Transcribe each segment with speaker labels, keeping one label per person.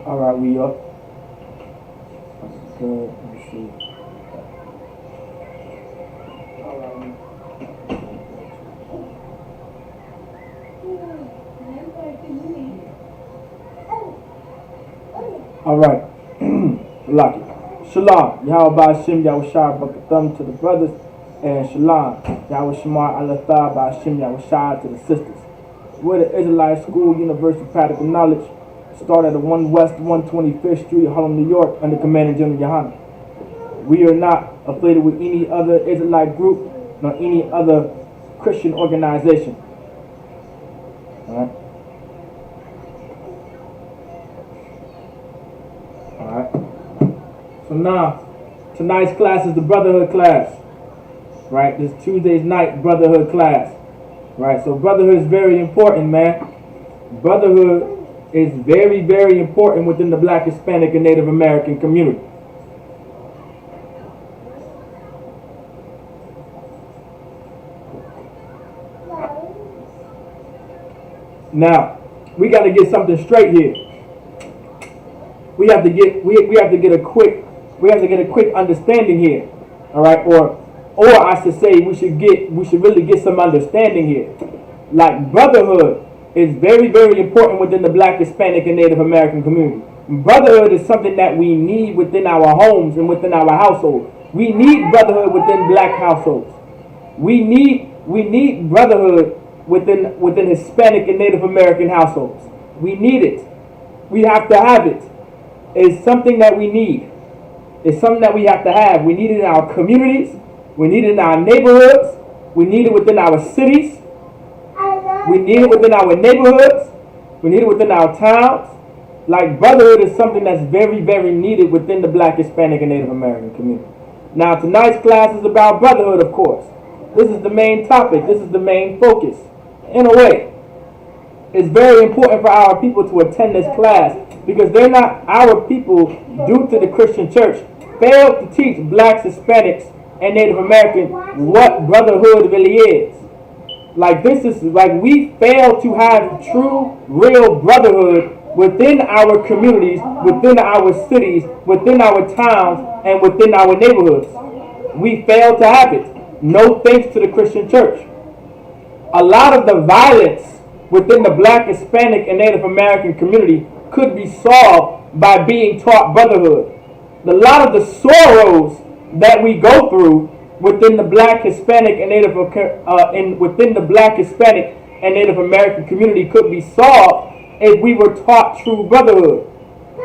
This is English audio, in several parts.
Speaker 1: All right, we up. Good. Let me see. All right. All right. Lucky. Shalom. Yahweh Hashem Yahushua Bakathum to the brothers. And Shalom. Yahweh Shemar Alathah by Hashem Yahushua to the sisters. We're the Israelite School University of Practical Knowledge. Started at 1 West 125th Street, Harlem, New York, under Commanding General Yohana. We are not affiliated with any other Israelite group nor any other Christian organization. Alright? Alright. So now, tonight's class is the Brotherhood class. Right? This Tuesday's night Brotherhood class. Right? So brotherhood is very important, man. Brotherhood is very, very important within the Black, Hispanic, and Native American community. Now, we got to get something straight here. We have to get a quick understanding here. All right, or I should say we should really get some understanding here. Like brotherhood is very, very important within the Black, Hispanic, and Native American community. Brotherhood is something that we need within our homes and within our household. We need brotherhood within Black households. We need brotherhood within Hispanic and Native American households. We need it. We have to have it. It's something that we need. It's something that we have to have. We need it in our communities. We need it in our neighborhoods. We need it within our cities. We need it within our neighborhoods. We need it within our towns. Like brotherhood is something that's very, very needed within the Black, Hispanic, and Native American community. Now tonight's class is about brotherhood, of course. This is the main topic. This is the main focus. In a way, it's very important for our people to attend this class because they're not our people due to the Christian church failed to teach Blacks, Hispanics, and Native Americans what brotherhood really is. Like this is like we fail to have true, real brotherhood within our communities, within our cities, within our towns, and within our neighborhoods. We fail to have it. No thanks to the Christian church. A lot of the violence within the Black, Hispanic, and Native American community could be solved by being taught brotherhood. A lot of the sorrows that we go through within the Black, Hispanic, and Native American community could be solved if we were taught true brotherhood.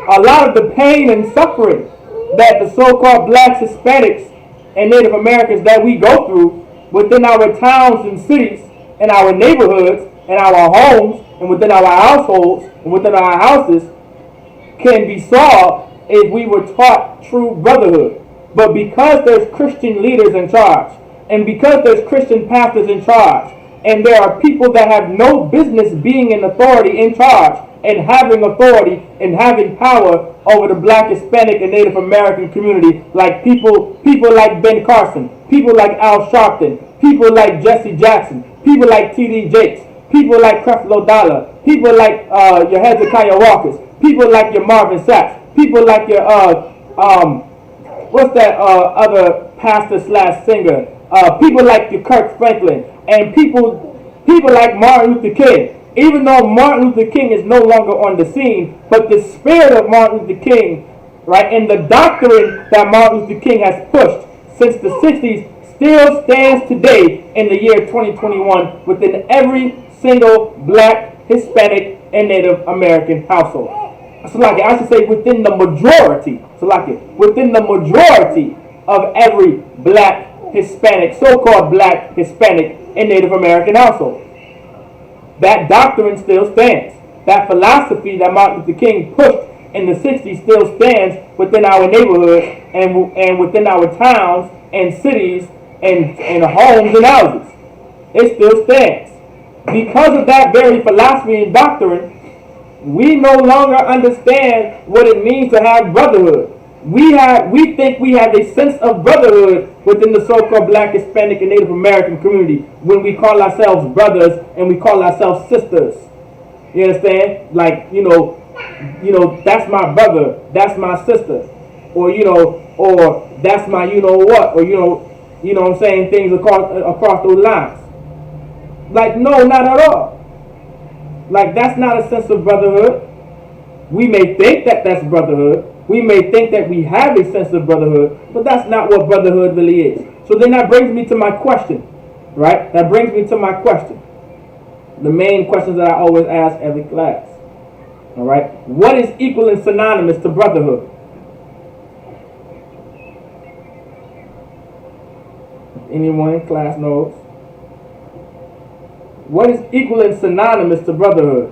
Speaker 1: A lot of the pain and suffering that the so-called Blacks, Hispanics, and Native Americans that we go through within our towns and cities, and our neighborhoods, and our homes, and within our households, and within our houses, can be solved if we were taught true brotherhood. But because there's Christian leaders in charge, and because there's Christian pastors in charge, and there are people that have no business being in authority in charge, and having authority and having power over the Black, Hispanic, and Native American community, like people like Ben Carson, people like Al Sharpton, people like Jesse Jackson, people like T.D. Jakes, people like Creflo Dollar, people like your Hezekiah Walkers, people like your Marvin Sapp, people like your what's that other pastor / singer, people like your Kirk Franklin, and people like Martin Luther King. Even though Martin Luther King is no longer on the scene, but the spirit of Martin Luther King, right, and the doctrine that Martin Luther King has pushed since the 60s still stands today in the year 2021 within every single black, Hispanic, and Native American household. So like I should say within the majority, within the majority of every black, Hispanic, so-called black, Hispanic, and Native American household. That doctrine still stands. That philosophy that Martin Luther King pushed in the 60s still stands within our neighborhoods and within our towns and cities and homes and houses. It still stands. Because of that very philosophy and doctrine, we no longer understand what it means to have brotherhood. We think we have a sense of brotherhood within the so-called black, Hispanic, and Native American community when we call ourselves brothers and we call ourselves sisters. You understand? Like, that's my brother, that's my sister, or that's my what, or what I'm saying, things across those lines. Like, no, not at all. Like, that's not a sense of brotherhood. We may think that that's brotherhood. We may think that we have a sense of brotherhood, but that's not what brotherhood really is. So then that brings me to my question, right? That brings me to my question. The main questions that I always ask every class. All right? What is equal and synonymous to brotherhood? Anyone in class knows? What is equal and synonymous to brotherhood?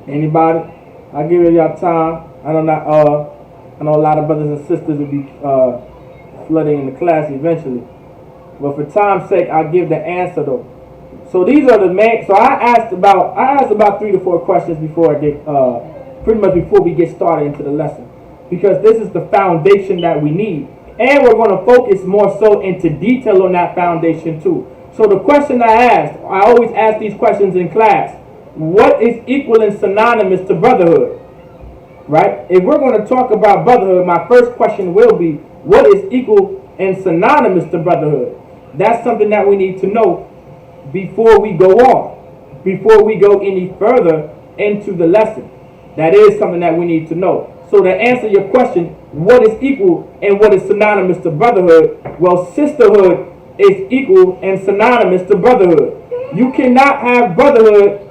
Speaker 1: Anybody? I'll give it y'all time. I know a lot of brothers and sisters will be flooding in the class eventually. But for time's sake, I'll give the answer though. So these are the main. So I asked about 3 to 4 questions before I get pretty much before we get started into the lesson, because this is the foundation that we need, and we're going to focus more so into detail on that foundation too. So the question I always ask these questions in class. What is equal and synonymous to brotherhood? Right? If we're going to talk about brotherhood, my first question will be, what is equal and synonymous to brotherhood? That's something that we need to know before we go on, before we go any further into the lesson. That is something that we need to know. So to answer your question, what is equal and what is synonymous to brotherhood? Well, sisterhood is equal and synonymous to brotherhood. You cannot have brotherhood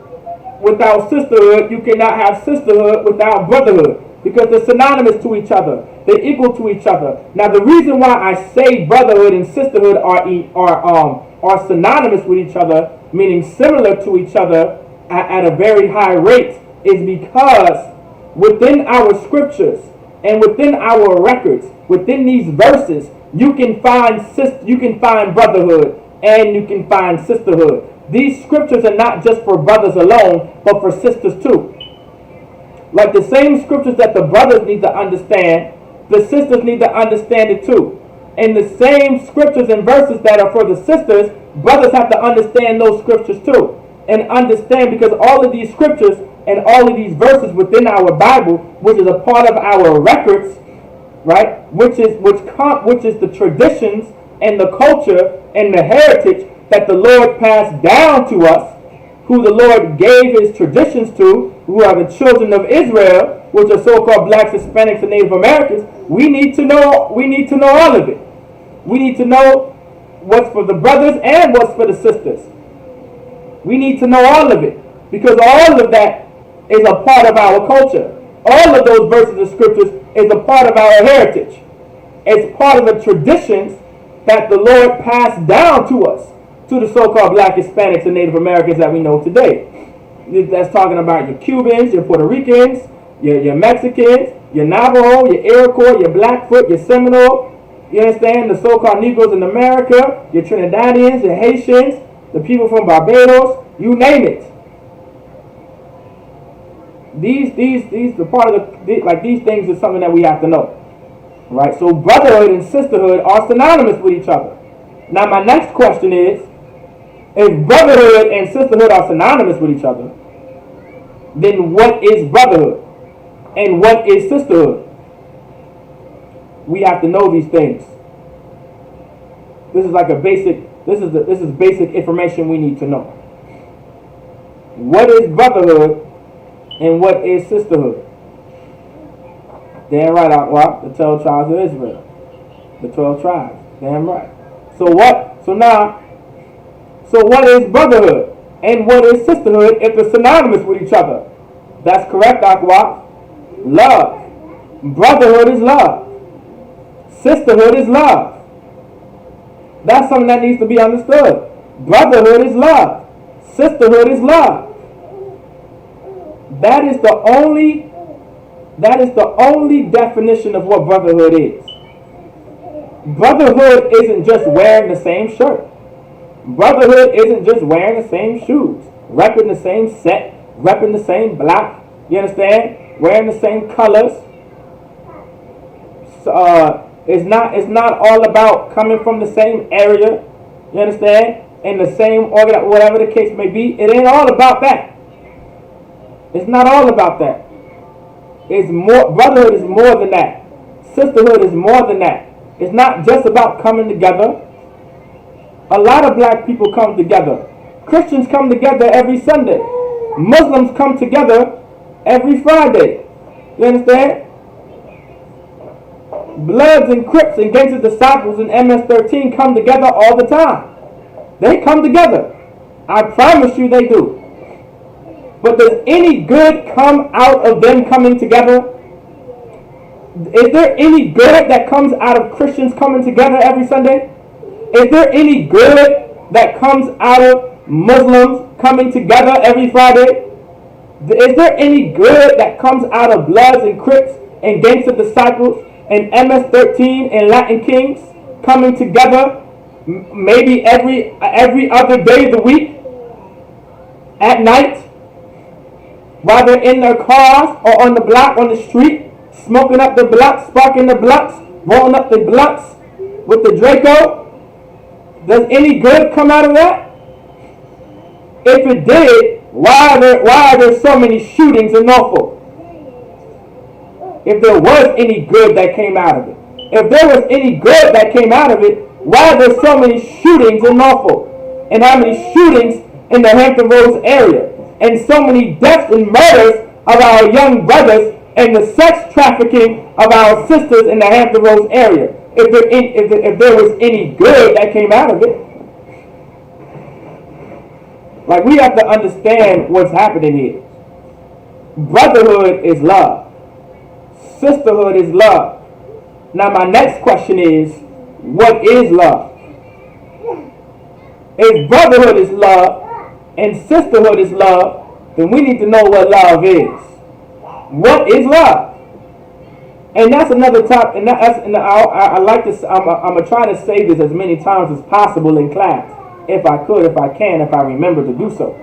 Speaker 1: without sisterhood. You cannot have sisterhood without brotherhood, because they're synonymous to each other. They're equal to each other. Now, the reason why I say brotherhood and sisterhood are synonymous with each other, meaning similar to each other at a very high rate, is because within our scriptures and within our records, within these verses, you can find brotherhood and you can find sisterhood. These scriptures are not just for brothers alone, but for sisters too. Like the same scriptures that the brothers need to understand, the sisters need to understand it too. And the same scriptures and verses that are for the sisters, brothers have to understand those scriptures too. And understand, because all of these scriptures and all of these verses within our Bible, which is a part of our records, right? Which is the traditions and the culture and the heritage that the Lord passed down to us, who the Lord gave his traditions to, who are the children of Israel, which are so-called blacks, Hispanics, and Native Americans. We need to know all of it. We need to know what's for the brothers and what's for the sisters. We need to know all of it, because all of that is a part of our culture. All of those verses of scriptures is a part of our heritage. It's part of the traditions that the Lord passed down to us, to the so-called black, Hispanics, and Native Americans that we know today. That's talking about your Cubans, your Puerto Ricans, your Mexicans, your Navajo, your Iroquois, your Blackfoot, your Seminole. You understand? The so-called Negroes in America, your Trinidadians, your Haitians, the people from Barbados, you name it. the part of these things is something that we have to know. Right? So brotherhood and sisterhood are synonymous with each other. Now my next question is, if brotherhood and sisterhood are synonymous with each other, then what is brotherhood? And what is sisterhood? We have to know these things. This is like a basic, this is basic information we need to know. What is brotherhood and what is sisterhood? Damn right, Aqua, the 12 tribes of Israel. The 12 tribes. Damn right. So what is brotherhood and what is sisterhood if they're synonymous with each other? That's correct, Aqua. Love. Brotherhood is love. Sisterhood is love. That's something that needs to be understood. Brotherhood is love. Sisterhood is love. That is the only definition of what brotherhood is. Brotherhood isn't just wearing the same shirt. Brotherhood isn't just wearing the same shoes, repping the same set, repping the same block. You understand? Wearing the same colors. It's not all about coming from the same area. You understand? And the same organ, whatever the case may be. It ain't all about that. It's not all about that. It's more. Brotherhood is more than that. Sisterhood is more than that. It's not just about coming together. A lot of black people come together. Christians come together every Sunday. Muslims come together every Friday. You understand? Bloods and Crips and Gangster Disciples and MS-13 come together all the time. They come together. I promise you they do. But does any good come out of them coming together? Is there any good that comes out of Christians coming together every Sunday? Is there any good that comes out of Muslims coming together every Friday? Is there any good that comes out of Bloods and Crips and Gangster Disciples and MS-13 and Latin Kings coming together maybe every other day of the week at night while they're in their cars or on the block, on the street, smoking up the blunts, sparking the blunts, rolling up the blunts with the Draco? Does any good come out of that? If it did, why are there so many shootings in Norfolk? If there was any good that came out of it. If there was any good that came out of it, why are there so many shootings in Norfolk? And how many shootings in the Hampton Roads area? And so many deaths and murders of our young brothers and the sex trafficking of our sisters in the Hampton Roads area. If there was any good that came out of it. Like, we have to understand what's happening here. Brotherhood is love. Sisterhood is love. Now my next question is, what is love? If brotherhood is love and sisterhood is love, then we need to know what love is. What is love? And that's another topic. And I like to. I'm gonna try to say this as many times as possible in class, if I could, if I can, if I remember to do so.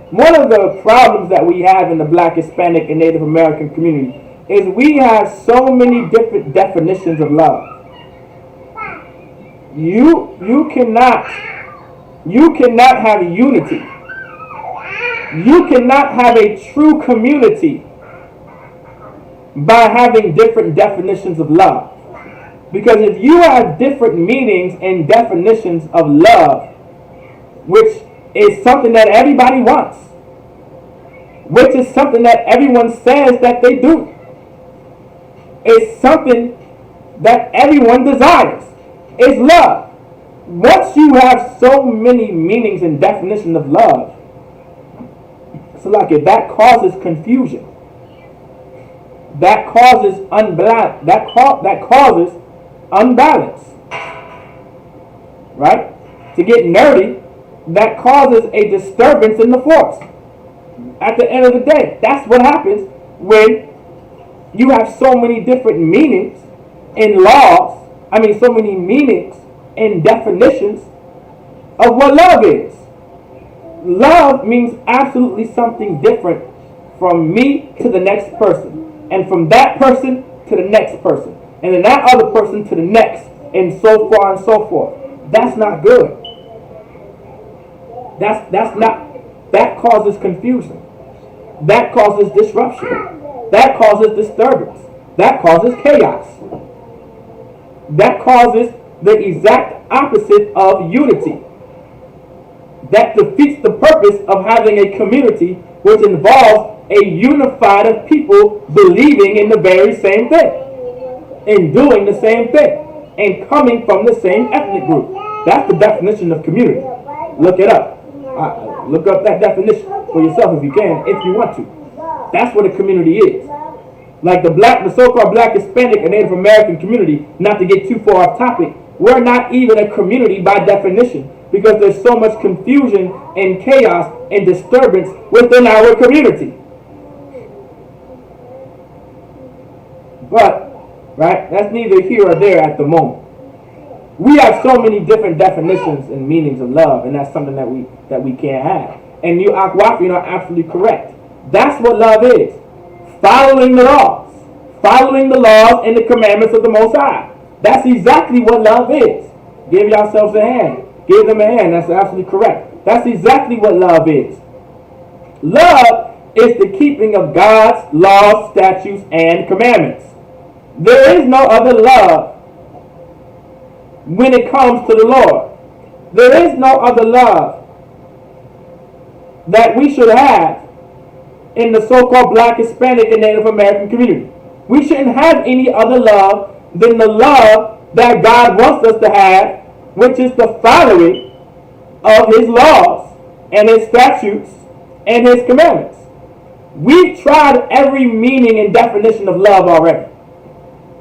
Speaker 1: One of the problems that we have in the Black, Hispanic, and Native American community is we have so many different definitions of love. You cannot have unity. You cannot have a true community by having different definitions of love. Because if you have different meanings and definitions of love, which is something that everybody wants, which is something that everyone says that they do, it's something that everyone desires, is love. Once you have so many meanings and definitions of love, so like it, that causes confusion. That causes unbalance. Right? To get nerdy, that causes a disturbance in the force. At the end of the day, that's what happens when you have so many different meanings in laws. So many meanings and definitions of what love is. Love means absolutely something different from me to the next person, and from that person to the next person, and then that other person to the next, and so far and so forth. That's not good. That causes confusion. That causes disruption. That causes disturbance. That causes chaos. That causes the exact opposite of unity. That defeats the purpose of having a community which involves a unified of people believing in the very same thing, and doing the same thing, and coming from the same ethnic group. That's the definition of community. Look it up. Look up that definition for yourself if you can, if you want to. That's what a community is. Like the so-called Black, Hispanic, and Native American community, not to get too far off topic, we're not even a community by definition, because there's so much confusion and chaos and disturbance within our community. But, right, that's neither here or there at the moment. We have so many different definitions and meanings of love, and that's something that we can't have. And you, Akwafi, are absolutely correct. That's what love is. Following the laws. Following the laws and the commandments of the Most High. That's exactly what love is. Give yourselves a hand. Give them a hand. That's absolutely correct. That's exactly what love is. Love is the keeping of God's laws, statutes, and commandments. There is no other love when it comes to the Lord. There is no other love that we should have in the so-called Black, Hispanic, and Native American community. We shouldn't have any other love than the love that God wants us to have, which is the following of His laws and His statutes and His commandments. We've tried every meaning and definition of love already.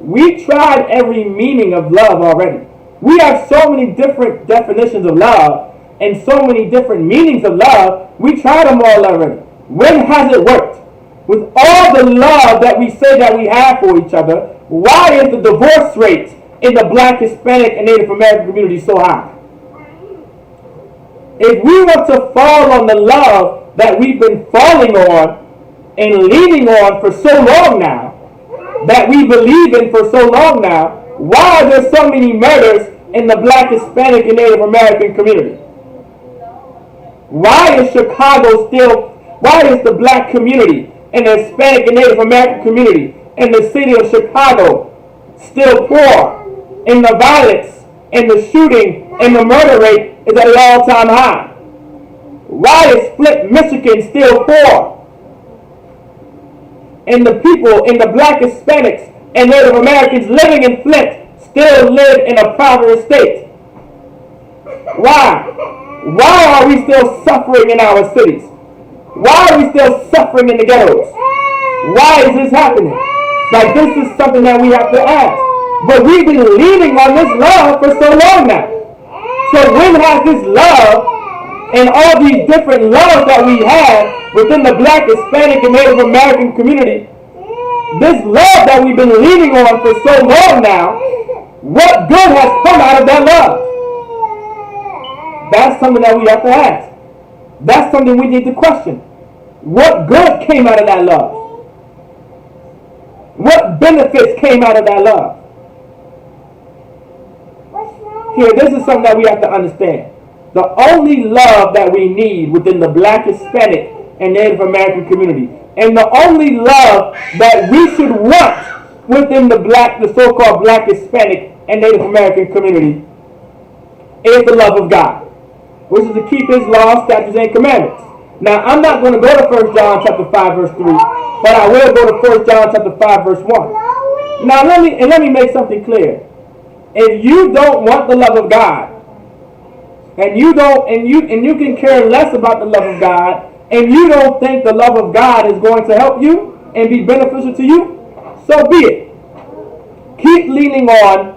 Speaker 1: We've tried every meaning of love already. We have so many different definitions of love and so many different meanings of love. We tried them all already. When has it worked? With all the love that we say that we have for each other, why is the divorce rate in the Black, Hispanic, and Native American community so high? If we were to fall on the love that we've been falling on and leaning on for so long now, that we believe in for so long now, why are there so many murders in the Black, Hispanic, and Native American community? Why is the Black community and the Hispanic and Native American community in the city of Chicago still poor? And the violence and the shooting and the murder rate is at an all-time high. Why is Flint, Michigan still poor? And the people in the Black, Hispanics, and Native Americans living in Flint still live in a poverty state? Why? Why are we still suffering in our cities? Why are we still suffering in the ghettos? Why is this happening? Like, this is something that we have to ask. But we've been leaning on this love for so long now. So when has this love and all these different loves that we have within the Black, Hispanic, and Native American community, this love that we've been leaning on for so long now, what good has come out of that love? That's something that we have to ask. That's something we need to question. What good came out of that love? What benefits came out of that love? Here, this is something that we have to understand. The only love that we need within the Black, Hispanic, and Native American community, and the only love that we should want within the so-called Black, Hispanic, and Native American community is the love of God, which is to keep His laws, statutes, and commandments. Now, I'm not going to go to 1 John chapter 5, verse 3, but I will go to 1 John chapter 5, verse 1. Now, let me make something clear. If you don't want the love of God, and you can care less about the love of God, and you don't think the love of God is going to help you and be beneficial to you, so be it. Keep leaning on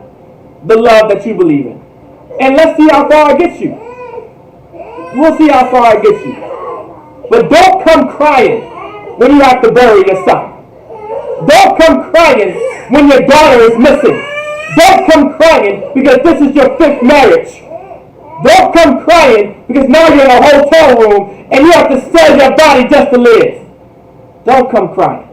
Speaker 1: the love that you believe in. And let's see how far it gets you. We'll see how far it gets you. But don't come crying when you have to bury your son. Don't come crying when your daughter is missing. Don't come crying because this is your 5th marriage. Don't come crying because now you're in a hotel room and you have to sell your body just to live. Don't come crying.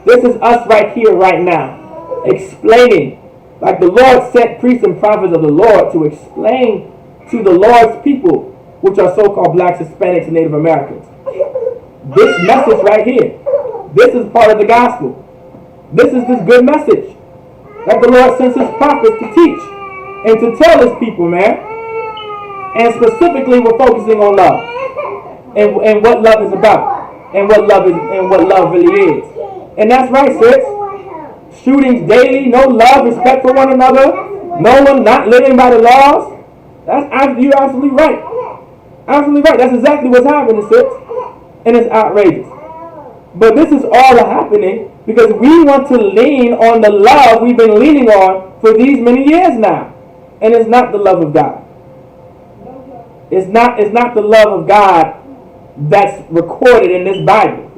Speaker 1: This is us right here, right now, explaining, like the Lord sent priests and prophets of the Lord to explain to the Lord's people, which are so-called blacks, Hispanics, and Native Americans. This message right here, this is part of the gospel. This is this good message that the Lord sends his prophets to teach and to tell his people, man. And specifically, we're focusing on love and what love is about and what love really is. And that's right, sis. Shootings daily, no love, respect for one another, no one not living by the laws. You're absolutely right. Absolutely right. That's exactly what's happening, sis. And it's outrageous. But this is all happening because we want to lean on the love we've been leaning on for these many years now. And it's not the love of God. It's not the love of God that's recorded in this Bible.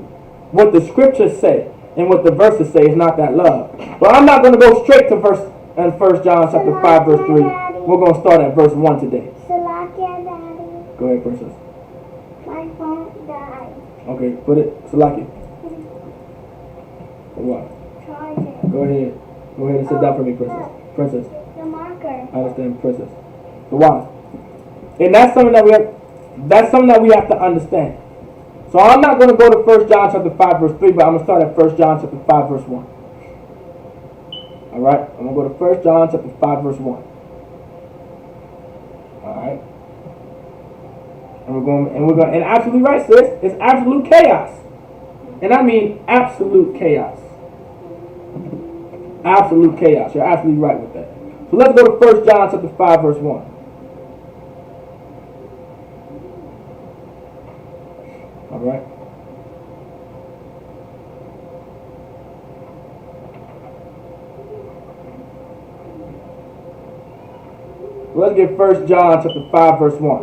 Speaker 1: What the scriptures say and what the verses say is not that love. But I'm not going to go straight to verse in 1 John chapter 5, verse 3. We're going to start at verse 1 today. Go ahead, princess.
Speaker 2: My phone died.
Speaker 1: Okay, put it, Salaki. For what?
Speaker 2: Charger.
Speaker 1: Go ahead. Go ahead and sit down for me, princess. Princess.
Speaker 2: The marker.
Speaker 1: I understand, princess. So why? And that's something that we have to understand. So I'm not going to go to 1 John chapter 5, verse 3, but I'm going to start at 1 John chapter 5, verse 1. Alright? I'm going to go to 1 John chapter 5, verse 1. Alright? And absolutely right, sis. It's absolute chaos. And I mean absolute chaos. Absolute chaos. You're absolutely right with that. So let's go to 1 John chapter 5, verse 1. Alright? Let's get 1 John chapter 5, verse 1.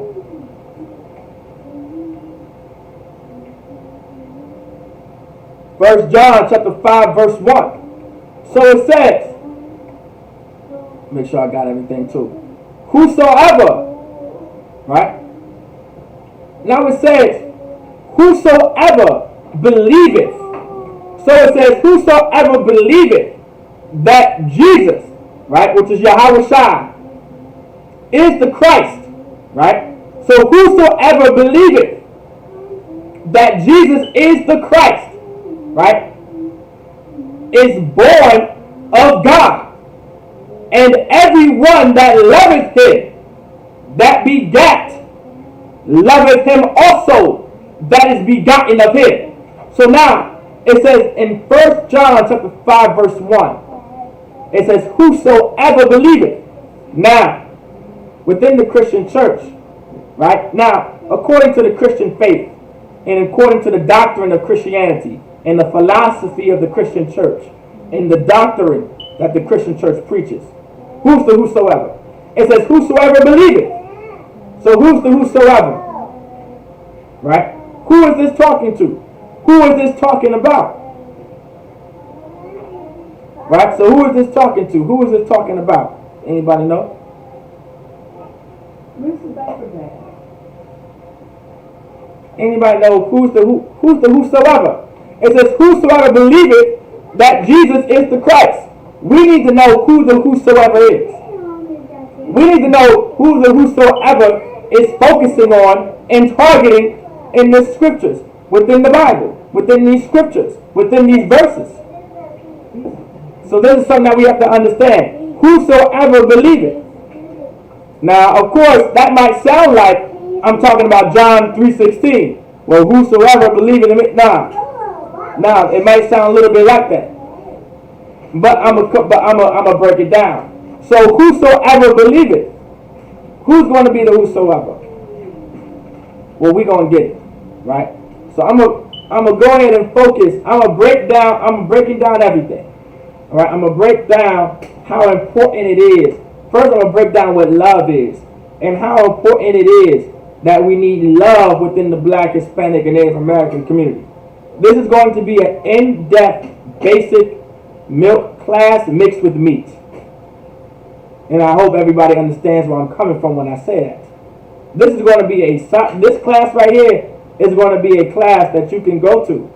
Speaker 1: 1 John chapter 5, verse 1. So it says, make sure I got everything too. Whosoever, right? Now it says, whosoever believeth. So it says, whosoever believeth that Jesus, right, which is Yahweh Shai, is the Christ, right? So whosoever believeth that Jesus is the Christ, right, is born of God. And everyone that loveth him that begat, loveth him also that is begotten of him. So now, it says in 1 John chapter 5, verse 1, it says, whosoever believeth. Now, within the Christian church, right? Now, according to the Christian faith, and according to the doctrine of Christianity, and the philosophy of the Christian church, and the doctrine that the Christian church preaches, who's the whosoever? It says, whosoever believeth. So who's the whosoever? Right? Who is this talking to? Who is this talking about? Right? So who is this talking to? Who is this talking about? Anybody know? Anybody know who's the whosoever? It says, whosoever believeth that Jesus is the Christ. We need to know who the whosoever is. We need to know who the whosoever is focusing on and targeting in the scriptures, within the Bible, within these scriptures, within these verses. So this is something that we have to understand. Whosoever believeth. Now, of course, that might sound like I'm talking about John 3:16. Well, whosoever believeth in me. Now, it might sound a little bit like that. But I'm gonna break it down. So whosoever believeth. Who's going to be the whosoever? Well, we're going to get it. Right? So I'm gonna go ahead and focus. I'm breaking down everything. Alright, I'm gonna break down how important it is. First, I'm gonna break down what love is and how important it is that we need love within the Black, Hispanic, and Native American community. This is going to be an in-depth, basic milk class mixed with meat. And I hope everybody understands where I'm coming from when I say that. This is going to be this class right here is going to be a class that you can go to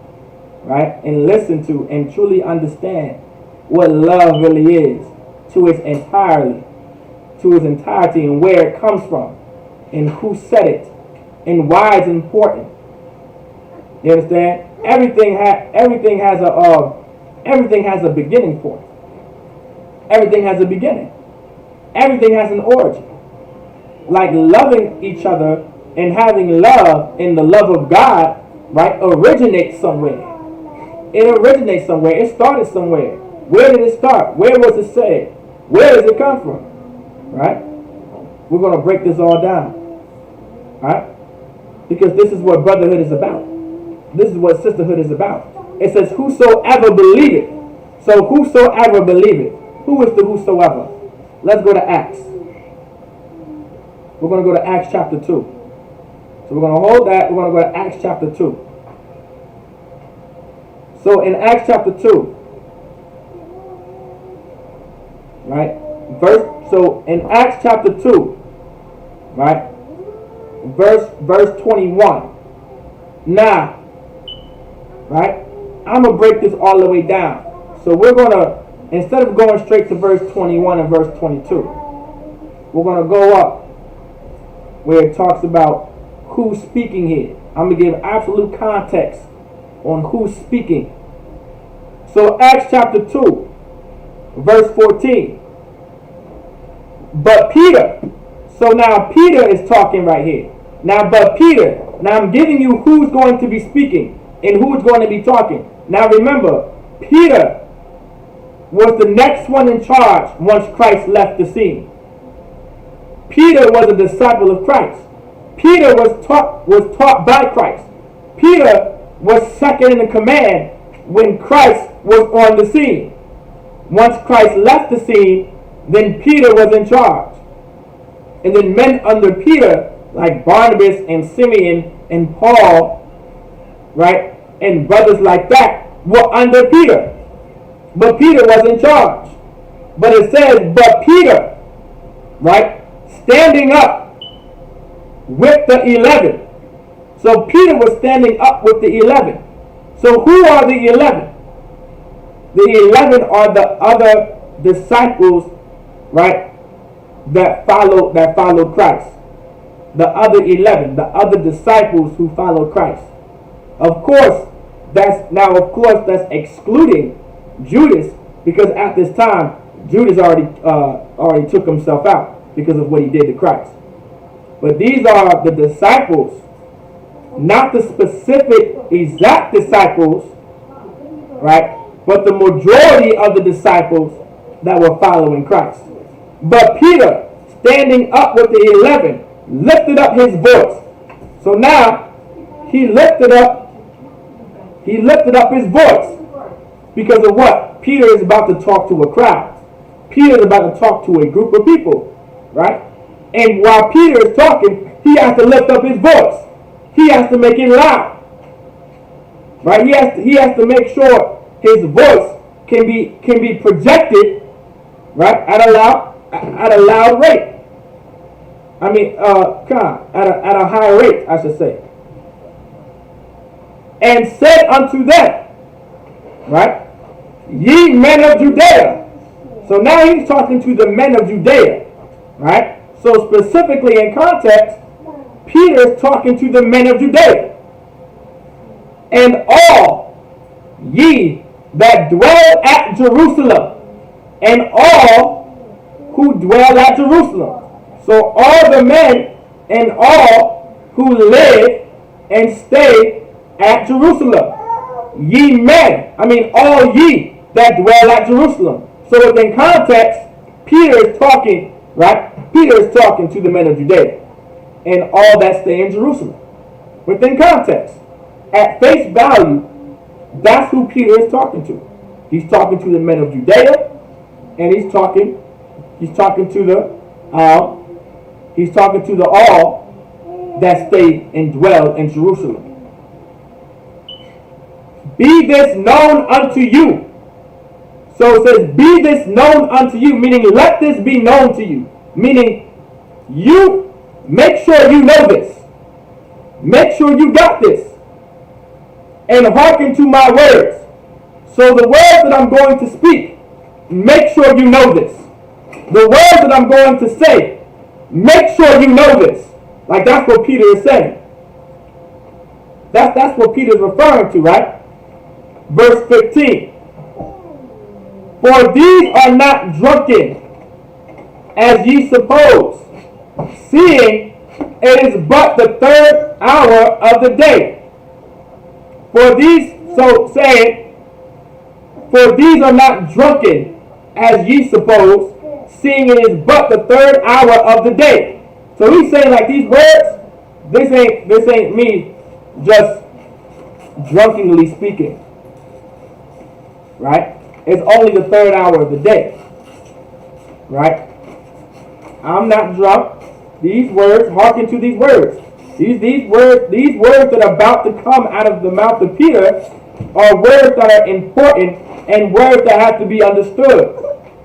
Speaker 1: right? And listen to and truly understand what love really is to its entirety, and where it comes from, and who said it, and why it's important. You understand? Everything has a beginning point. Everything has a beginning. Everything has an origin. Like loving each other and having love in the love of God, right, originates somewhere. It originates somewhere. It started somewhere. Where did it start? Where was it said? Where does it come from? Right? We're going to break this all down. Right? Because this is what brotherhood is about. This is what sisterhood is about. It says, whosoever believeth. So whosoever believeth. Who is the whosoever? Let's go to Acts. We're going to go to Acts chapter 2. So we're going to hold that. We're going to go to Acts chapter 2. So in Acts chapter 2, right? So in Acts chapter 2, right? Verse 21. Now, right? I'm going to break this all the way down. So we're going to, instead of going straight to verse 21 and verse 22, we're going to go up where it talks about who's speaking here. I'm going to give absolute context on who's speaking. So Acts chapter 2, verse 14. But Peter. So now Peter is talking right here. Now I'm giving you who's going to be speaking and who's going to be talking. Now remember, Peter was the next one in charge once Christ left the scene. Peter was a disciple of Christ. Peter was taught by Christ. Peter was second in command when Christ was on the scene. Once Christ left the scene, then Peter was in charge. And then men under Peter, like Barnabas and Simeon and Paul, right, and brothers like that, were under Peter. But Peter was in charge. But it says, but Peter, right, standing up with the 11. So Peter was standing up with the 11. So who are the 11? The 11 are the other disciples, right, that followed Christ. The other 11, the other disciples who followed Christ. Of course, that's excluding Judas, because at this time Judas already took himself out because of what he did to Christ. But these are the disciples, not the specific exact disciples, right? But the majority of the disciples that were following Christ. But Peter, standing up with the 11, lifted up his voice. So now he lifted up his voice because of what? Peter is about to talk to a crowd. Peter is about to talk to a group of people, right? And while Peter is talking, he has to lift up his voice. He has to make it loud, right? He has to make sure his voice can be projected, right, at a loud rate. I mean, at a high rate, I should say. And said unto them, right, ye men of Judea. So now he's talking to the men of Judea, right? So specifically in context, Peter is talking to the men of Judea. And all ye that dwell at Jerusalem, and all who dwell at Jerusalem. So all the men and all who live and stay at Jerusalem. Ye men, all ye that dwell at Jerusalem. So within context, Peter is talking, right? Peter is talking to the men of Judea and all that stay in Jerusalem. Within context, at face value, that's who Peter is talking to. He's talking to the men of Judea, and he's talking to the all that stay and dwell in Jerusalem. Be this known unto you. So it says, be this known unto you, meaning let this be known to you. Meaning, you make sure you know this. Make sure you got this. and hearken to my words. So the words that I'm going to speak, make sure you know this. The words that I'm going to say, make sure you know this. Like that's what Peter is saying. That's what Peter is referring to, right? Verse 15. For these are not drunken, as ye suppose, seeing it is but the third hour of the day. For these, so saying, for these are not drunken, as ye suppose, seeing it is but the third hour of the day. So he's saying like these words, this ain't me just drunkenly speaking. Right? It's only the third hour of the day. Right? I'm not drunk. These words, hearken to these words. These words that are about to come out of the mouth of Peter are words that are important and words that have to be understood.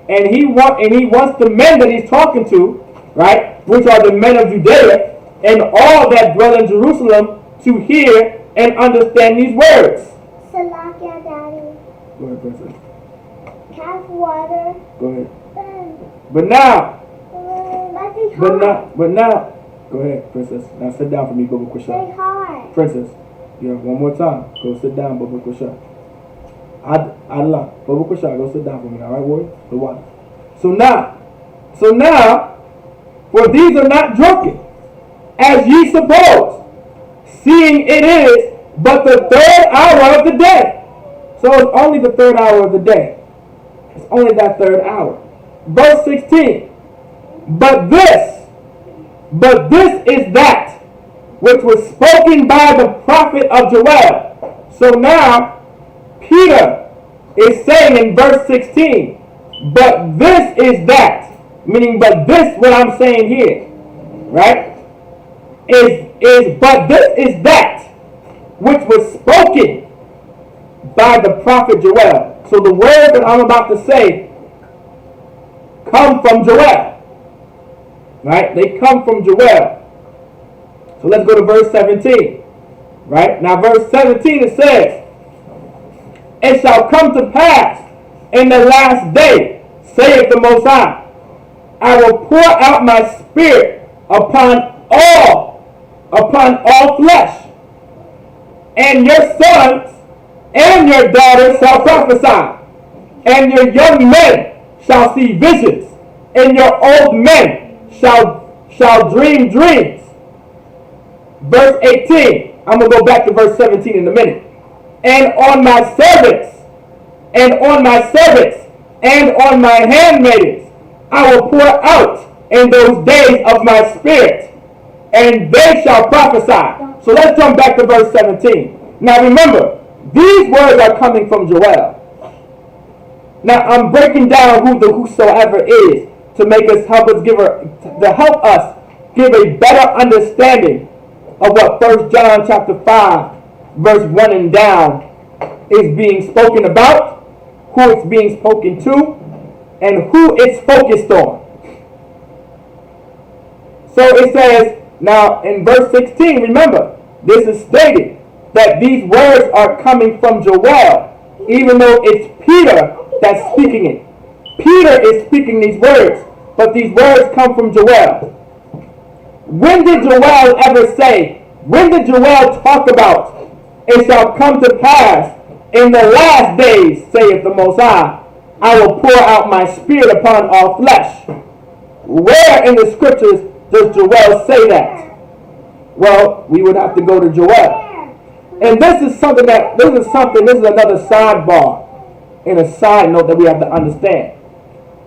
Speaker 1: And he wants the men that he's talking to, right, which are the men of Judea and all that dwell in Jerusalem, to hear and understand these words.
Speaker 2: Salakia, Daddy.
Speaker 1: Go ahead, princess.
Speaker 2: Have water.
Speaker 1: Go ahead. But now, go ahead, princess. Now sit down for me, Baba
Speaker 2: Stay
Speaker 1: Kusha.
Speaker 2: hard.
Speaker 1: Princess, you have one more time. Go sit down, Baba Kusha. Allah, Baba Kusha, go sit down for me, all right, boy? The water. So now, for these are not drunken, as ye suppose, seeing it is but the third hour of the day. So it's only the third hour of the day. It's only that third hour. Verse 16. But this is that which was spoken by the prophet of Joel. So now, Peter is saying in verse 16, but this is that, meaning but this, what I'm saying here, right, is but this is that which was spoken by the prophet Joel. So the words that I'm about to say come from Joel. Right? They come from Joel. So let's go to verse 17. Right? Now verse 17 it says, it shall come to pass in the last day, saith the Most High, I will pour out my spirit upon all flesh, and your sons and your daughters shall prophesy, and your young men shall see visions, and your old men shall dream dreams. Verse 18, I'm going to go back to verse 17 in a minute. And on my servants, and on my handmaidens, I will pour out in those days of my spirit, and they shall prophesy. So let's jump back to verse 17. Now remember, these words are coming from Joel. Now I'm breaking down who the whosoever is to help us give a better understanding of what 1 John chapter 5 verse 1 and down is being spoken about, who it's being spoken to, and who it's focused on. So it says, now in verse 16, remember, this is stated that these words are coming from Joel, even though it's Peter that's speaking it. Peter is speaking these words, but these words come from Joel. When did Joel talk about, it shall come to pass in the last days, saith the Most High, I will pour out my spirit upon all flesh? Where in the scriptures does Joel say that? Well, we would have to go to Joel. And this is another sidebar and a side note that we have to understand.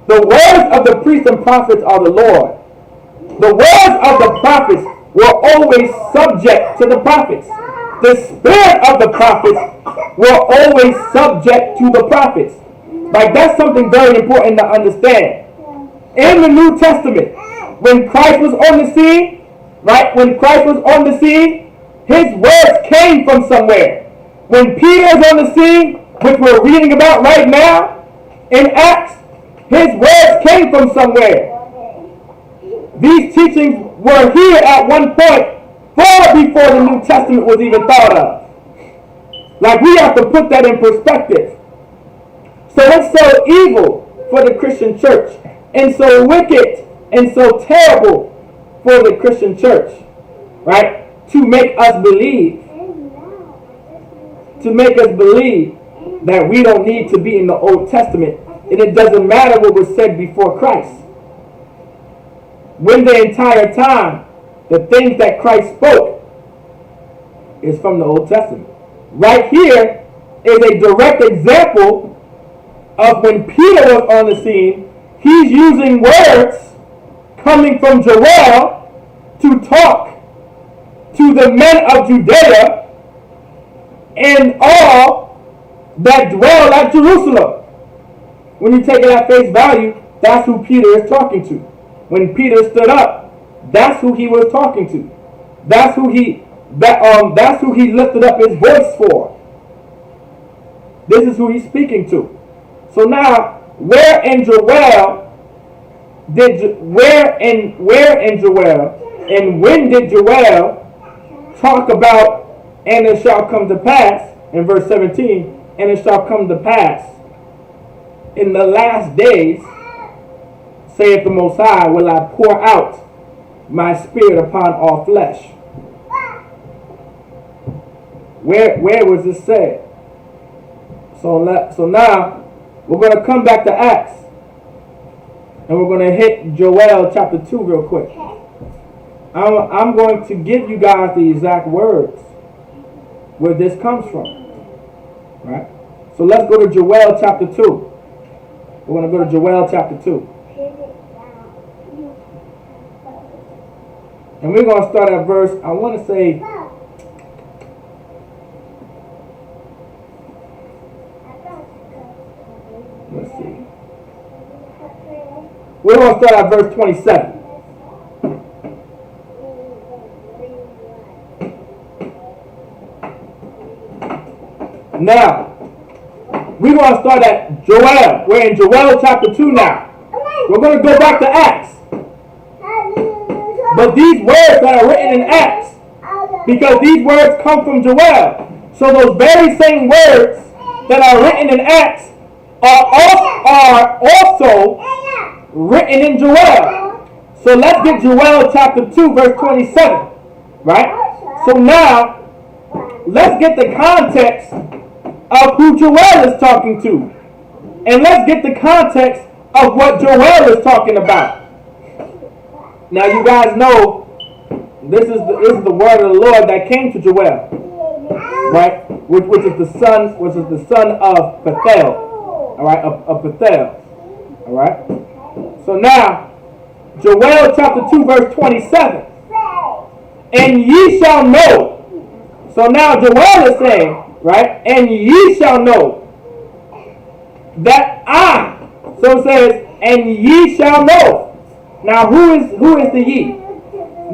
Speaker 1: The words of the priests and prophets are the Lord. The words of the prophets were always subject to the prophets. The spirit of the prophets were always subject to the prophets. Like, that's something very important to understand. In the New Testament, when Christ was on the scene, right? When Christ was on the scene, his words came from somewhere. When Peter is on the scene, which we're reading about right now in Acts, his words came from somewhere. These teachings were here at one point far before the New Testament was even thought of. Like, we have to put that in perspective. So it's so evil for the Christian church, and so wicked and so terrible for the Christian church, right? To make us believe that we don't need to be in the Old Testament, and it doesn't matter what was said before Christ. When the entire time, the things that Christ spoke is from the Old Testament. Right here is a direct example of when Peter was on the scene. He's using words coming from Joel to talk to the men of Judea and all that dwell at Jerusalem. When you take it at face value, that's who Peter is talking to. When Peter stood up, that's who he was talking to. That's who he lifted up his voice for. This is who he's speaking to. So now, where in Joel and when did Joel talk about, and it shall come to pass, in verse 17, and it shall come to pass in the last days, saith the Most High, will I pour out my spirit upon all flesh. Where was this said? So now we're going to come back to Acts, and we're going to hit Joel chapter 2 real quick. I'm going to give you guys the exact words where this comes from. Right? So let's go to Joel chapter 2. We're going to go to Joel chapter 2. And we're going to start at verse, I want to say, let's see. We're going to start at verse 27. Now, we're going to start at Joel. We're in Joel chapter 2 now. We're going to go back to Acts. But these words that are written in Acts, because these words come from Joel. So those very same words that are written in Acts are also written in Joel. So let's get Joel chapter 2 verse 27. Right? So now, let's get the context of who Joel is talking to. And let's get the context of what Joel is talking about. Now you guys know this is the word of the Lord that came to Joel, right? Which is the son of Bethel, all right, of Bethel, all right. So now Joel chapter 2 verse 27, and ye shall know. So now Joel is saying, right, and ye shall know that I. So it says, and ye shall know. Now, who is the ye?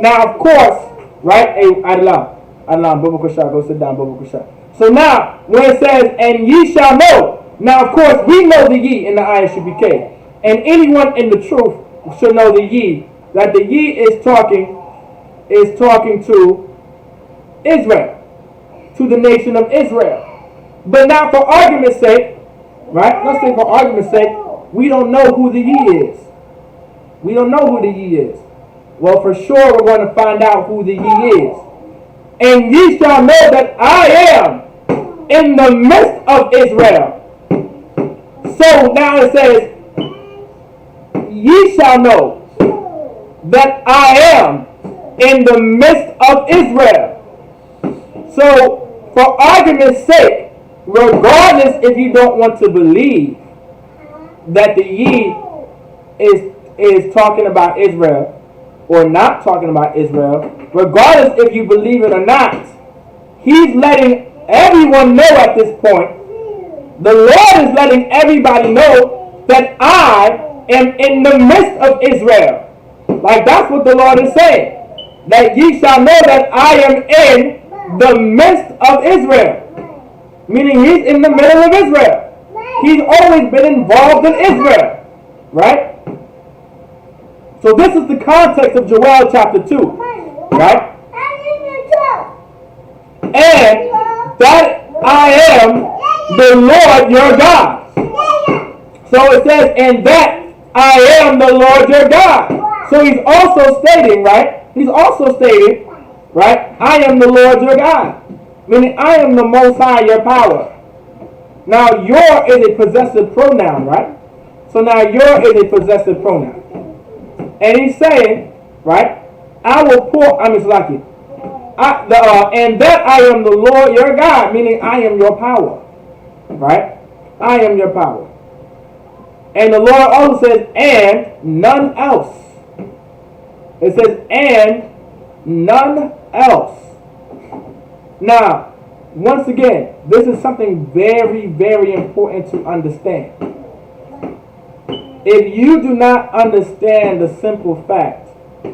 Speaker 1: Now, of course, right? Adlam, Baba Kusha, go sit down, Baba Kusha. So now, when it says, and ye shall know, now, of course, we know the ye in the ISUBK. And anyone in the truth should know the ye, that the ye is talking to Israel, to the nation of Israel. But now, for argument's sake, right? Let's say for argument's sake, we don't know who the ye is. We don't know who the ye is. Well, for sure, we're going to find out who the ye is. And ye shall know that I am in the midst of Israel. So now it says, ye shall know that I am in the midst of Israel. So, for argument's sake, regardless if you don't want to believe that the ye is talking about Israel or not talking about Israel, regardless if you believe it or not, he's letting everyone know at this point, the Lord is letting everybody know that I am in the midst of Israel. Like, that's what the Lord is saying. That ye shall know that I am in the midst of Israel. Meaning he's in the middle of Israel. He's always been involved in Israel. Right? So this is the context of Joel chapter 2. Right? And I am the Lord your God. So it says, and that I am the Lord your God. So he's also stating, right? He's also stating, right? I am the Lord your God. Meaning I am the Most High, your power. Now your is a possessive pronoun, right? So now your is a possessive pronoun. And he's saying, right? I will pour, I mean, it's like it. And that I am the Lord your God, meaning I am your power. Right? I am your power. And the Lord also says, and none else. It says, and none else. Now, once again, this is something very, very important to understand. If you do not understand the simple fact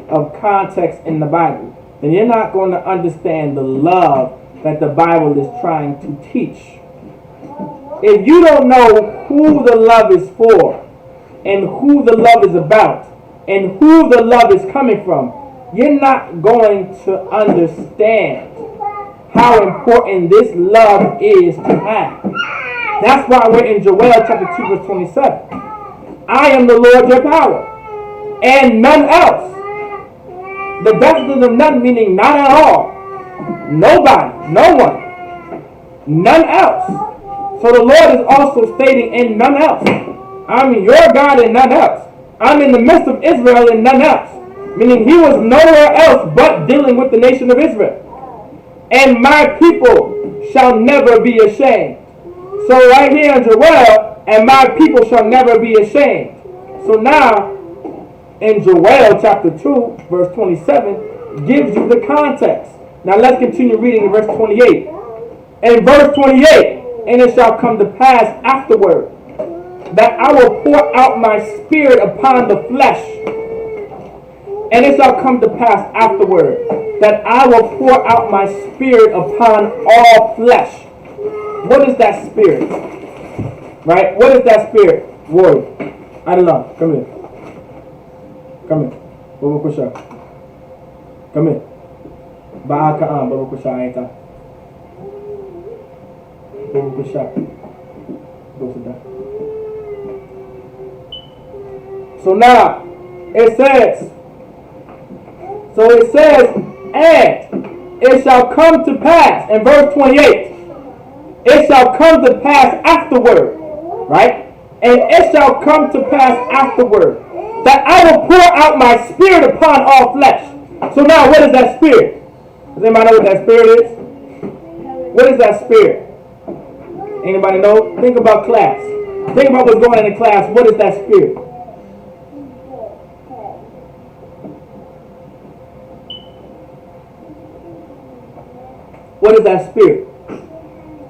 Speaker 1: of context in the Bible, then you're not going to understand the love that the Bible is trying to teach. If you don't know who the love is for, and who the love is about, and who the love is coming from, you're not going to understand how important this love is to have. That's why we're in Joel chapter 2 verse 27. I am the Lord your power, and none else. The definition of none meaning not at all. Nobody, no one, none else. So the Lord is also stating, and none else. I'm your God and none else. I'm in the midst of Israel and none else. Meaning he was nowhere else but dealing with the nation of Israel. And my people shall never be ashamed. So right here in Joel, and my people shall never be ashamed. So now, in Joel chapter 2, verse 27, gives you the context. Now let's continue reading in verse 28. In verse 28, and it shall come to pass afterward, that I will pour out my spirit upon the flesh. And it shall come to pass afterward, that I will pour out my spirit upon all flesh. What is that spirit? Right? What is that spirit? Word. Adonai, come here. Come here. Baba Kusha. Come here. Ba'aka'am, Baba Kusha Aita. Baba Kusha. Go sit down. So now, it says, and it shall come to pass, in verse 28, it shall come to pass afterward, right? And it shall come to pass afterward, that I will pour out my spirit upon all flesh. So now, what is that spirit? Does anybody know what that spirit is? What is that spirit? Anybody know? Think about class. Think about what's going on in class. What is that spirit? What is that spirit?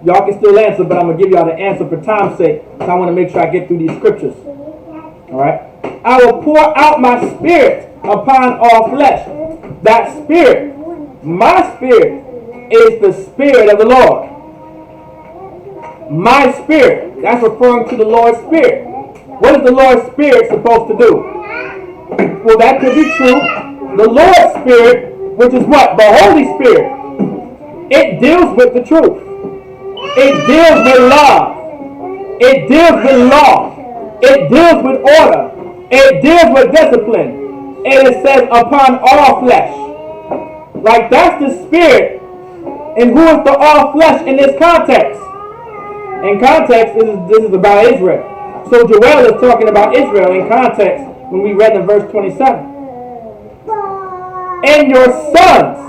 Speaker 1: Y'all can still answer, but I'm going to give y'all the answer for time's sake, because I want to make sure I get through these scriptures. Alright? I will pour out my spirit upon all flesh. That spirit, my spirit, is the spirit of the Lord. My spirit, that's referring to the Lord's spirit. What is the Lord's spirit supposed to do? Well, that could be true. The Lord's spirit, which is what? The Holy Spirit. It deals with the truth. It deals with love. It deals with law. It deals with order. It deals with discipline. And it says upon all flesh. Like that's the spirit. And who is the all flesh in this context? In context, this is about Israel. So Joel is talking about Israel in context when we read in verse 27. And your sons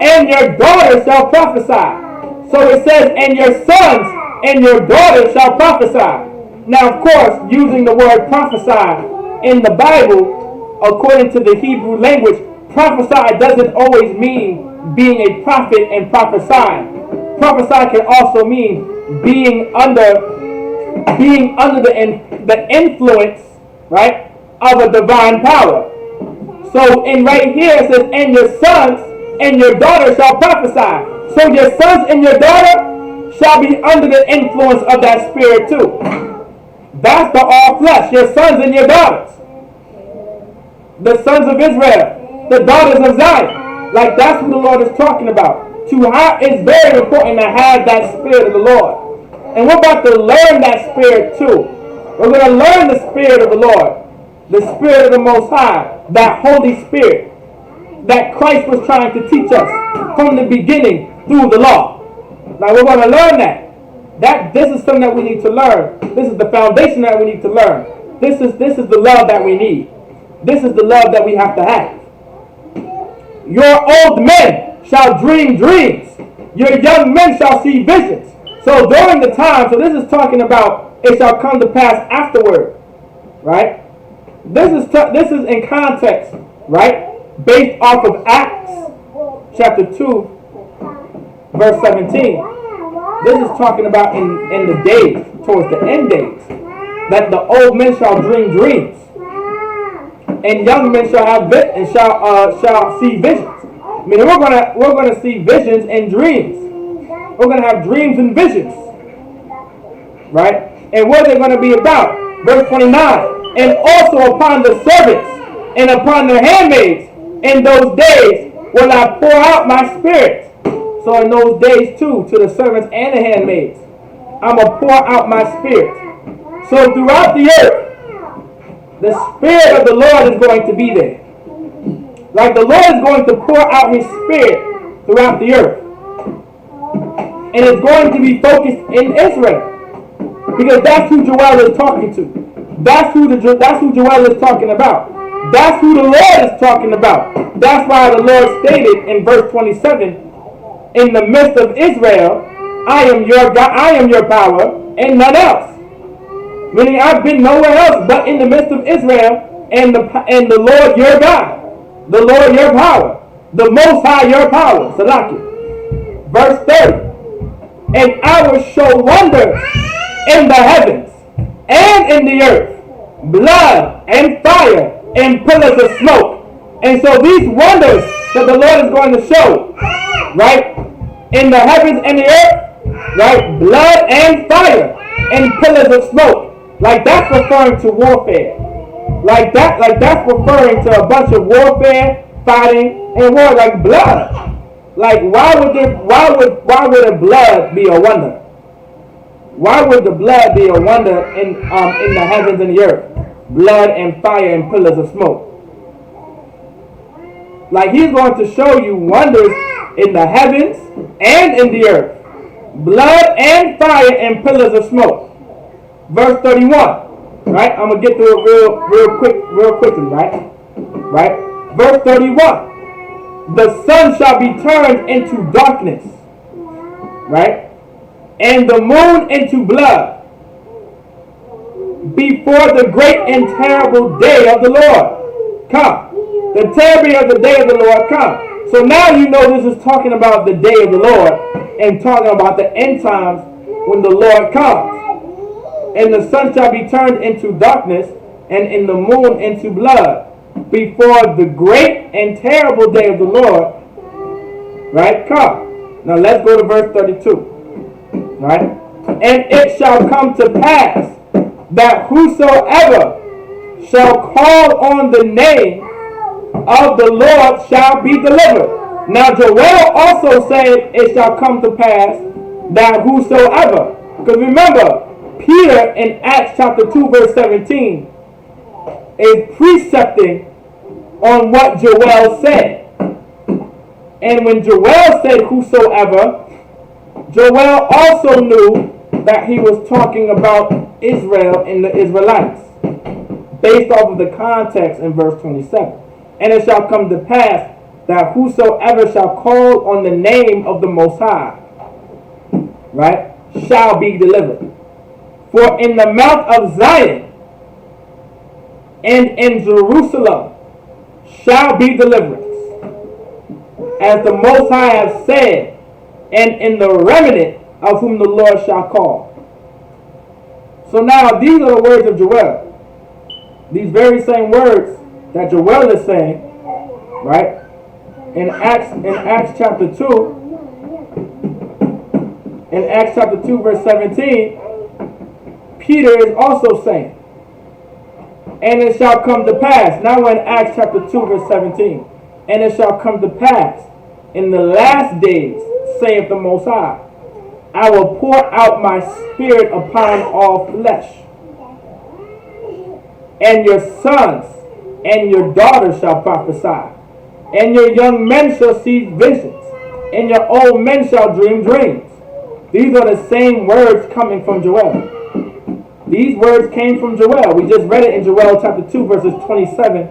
Speaker 1: and your daughters shall prophesy. So it says, and your sons and your daughters shall prophesy. Now, of course, using the word prophesy in the Bible, according to the Hebrew language, prophesy doesn't always mean being a prophet and prophesying. Prophesy can also mean being under the influence, right, of a divine power. So in right here it says, and your sons and your daughters shall prophesy. So your sons and your daughter shall be under the influence of that spirit too. That's the all flesh, your sons and your daughters. The sons of Israel, the daughters of Zion. Like that's what the Lord is talking about. it's very important to have that Spirit of the Lord. And we're about to learn that Spirit too. We're going to learn the Spirit of the Lord, the Spirit of the Most High, that Holy Spirit that Christ was trying to teach us from the beginning through the law. Now we're going to learn that. This is something that we need to learn. This is the foundation that we need to learn. This is the love that we need. This is the love that we have to have. Your old men shall dream dreams. Your young men shall see visions. So during the time, so this is talking about it shall come to pass afterward, right? This is in context, right? Based off of Acts chapter 2, verse 17. This is talking about in the days, towards the end days, that the old men shall dream dreams, and young men shall have shall see visions. I mean, we're gonna see visions and dreams. We're gonna have dreams and visions, right? And what are they gonna be about? Verse 29. And also upon the servants and upon the handmaids in those days will I pour out my spirit. So in those days too, to the servants and the handmaids, I'm going to pour out my spirit. So throughout the earth, the Spirit of the Lord is going to be there. Like the Lord is going to pour out His Spirit throughout the earth. And it's going to be focused in Israel. Because that's who Joel is talking to. That's who Joel is talking about. That's who the Lord is talking about. That's why the Lord stated in verse 27, in the midst of Israel, I am your God, I am your power, and none else. Meaning I've been nowhere else but in the midst of Israel, and the Lord your God, the Lord your power, the Most High your power. Salaki. Verse 30. And I will show wonders in the heavens and in the earth, blood and fire and pillars of smoke. And so these wonders that the Lord is going to show, right, in the heavens and the earth, right, blood and fire and pillars of smoke. Like that's referring to warfare. Like that's referring to a bunch of warfare, fighting, and war, like blood. Like why would a blood be a wonder? Why would the blood be a wonder in the heavens and the earth? Blood and fire and pillars of smoke. Like he's going to show you wonders in the heavens and in the earth. Blood and fire and pillars of smoke. Verse 31. Right? I'm going to get through it real quickly, right? Right? Verse 31. The sun shall be turned into darkness. Right? And the moon into blood. Before the great and terrible day of the Lord come. The terrible of the day of the Lord come. So now you know this is talking about the day of the Lord and talking about the end times when the Lord comes. And the sun shall be turned into darkness and in the moon into blood before the great and terrible day of the Lord, right, come. Now let's go to verse 32. Right? And it shall come to pass that whosoever shall call on the name of the Lord shall be delivered. Now Joel also said it shall come to pass that whosoever. Because remember, Peter in Acts chapter 2 verse 17 is precepting on what Joel said. And when Joel said whosoever, Joel also knew that he was talking about Israel and the Israelites based off of the context in verse 27. And it shall come to pass that whosoever shall call on the name of the Most High, right, shall be delivered. For in the Mount of Zion and in Jerusalem shall be deliverance, as the Most High has said, and in the remnant of whom the Lord shall call. So now these are the words of Joel. These very same words that Joel is saying, right? In Acts chapter 2, in Acts chapter 2 verse 17, Peter is also saying, and it shall come to pass. Now we're in Acts chapter 2 verse 17. And it shall come to pass in the last days, saith the Most High. I will pour out my spirit upon all flesh. And your sons and your daughters shall prophesy. And your young men shall see visions. And your old men shall dream dreams. These are the same words coming from Joel. These words came from Joel. We just read it in Joel chapter 2 verses 27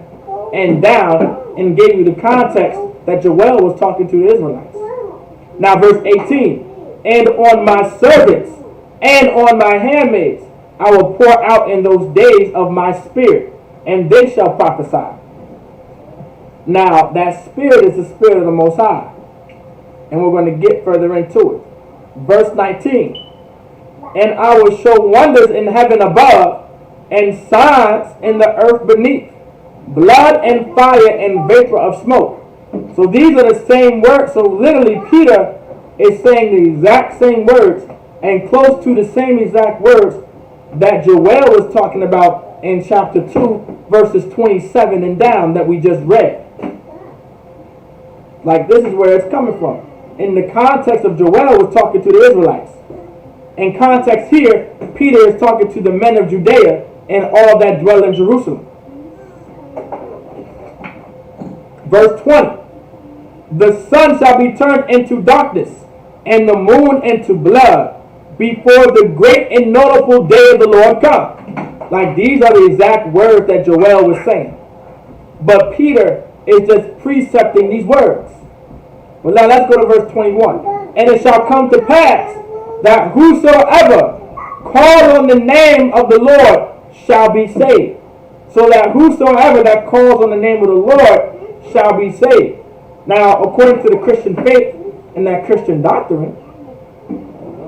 Speaker 1: and down, and gave you the context that Joel was talking to the Israelites. Now verse 18. And on my servants and on my handmaids I will pour out in those days of my spirit, and they shall prophesy. Now that spirit is the spirit of the Most High. And we're going to get further into it. Verse 19. And I will show wonders in heaven above, and signs in the earth beneath, blood and fire and vapor of smoke. So these are the same words. So literally Peter is saying the exact same words, and close to the same exact words that Joel was talking about in chapter 2 verses 27 and down that we just read. Like, this is where it's coming from. In the context of Joel was talking to the Israelites. In context here, Peter is talking to the men of Judea and all that dwell in Jerusalem. Verse 20. The sun shall be turned into darkness, and the moon into blood, before the great and notable day of the Lord come. Like, these are the exact words that Joel was saying. But Peter is just precepting these words. Well, now let's go to verse 21. And it shall come to pass that whosoever calls on the name of the Lord shall be saved. So that whosoever that calls on the name of the Lord shall be saved. Now, according to the Christian faith and that Christian doctrine,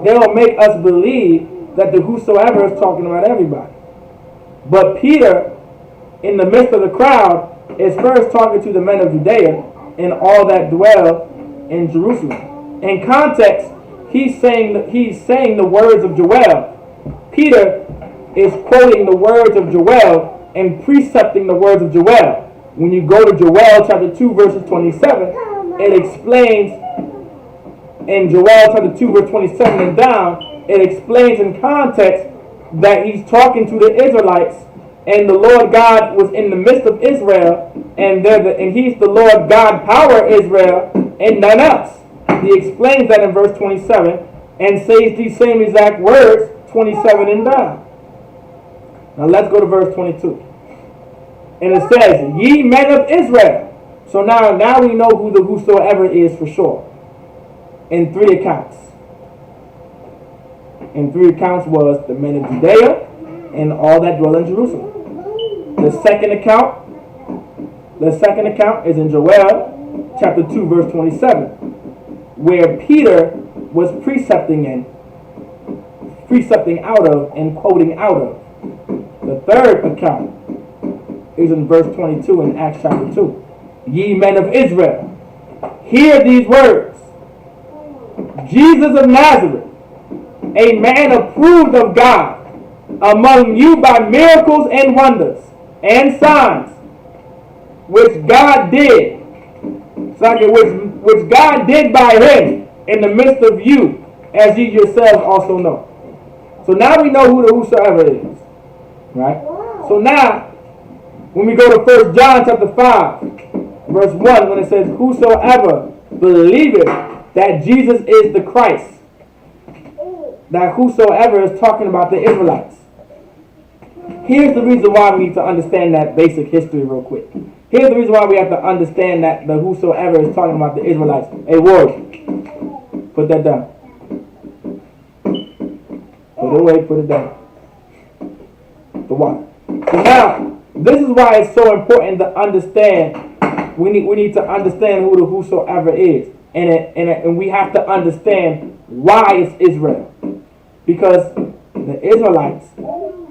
Speaker 1: they'll make us believe that the whosoever is talking about everybody. But Peter, in the midst of the crowd, is first talking to the men of Judea and all that dwell in Jerusalem. In context, he's saying the words of Joel. Peter is quoting the words of Joel and precepting the words of Joel. When you go to Joel chapter 2 verses 27, it explains in Joel chapter 2 verse 27 and down, it explains in context that he's talking to the Israelites, and the Lord God was in the midst of Israel, and he's the Lord God power Israel and none else. He explains that in verse 27 and says these same exact words 27 and down. Now let's go to verse 22. And it says, ye men of Israel. So now we know who the whosoever is for sure. In 3 accounts. In 3 accounts was the men of Judea and all that dwell in Jerusalem. The second account is in Joel chapter 2 verse 27, where Peter was precepting out of and quoting out of. The third account is in verse 22 in Acts chapter 2. Ye men of Israel, hear these words. Jesus of Nazareth, a man approved of God among you by miracles and wonders and signs, which God did, which God did by him in the midst of you, as ye yourselves also know. So now we know who the whosoever is. Right? So now, when we go to 1 John chapter 5, verse 1, when it says, whosoever believeth that Jesus is the Christ, that whosoever is talking about the Israelites. Here's the reason why we need to understand that basic history real quick. Here's the reason why we have to understand that the whosoever is talking about the Israelites. Hey, Ward, put that down. Put it away, put it down. The water. So now, this is why it's so important to understand. We need to understand who the whosoever is. And we have to understand why it's Israel. Because the Israelites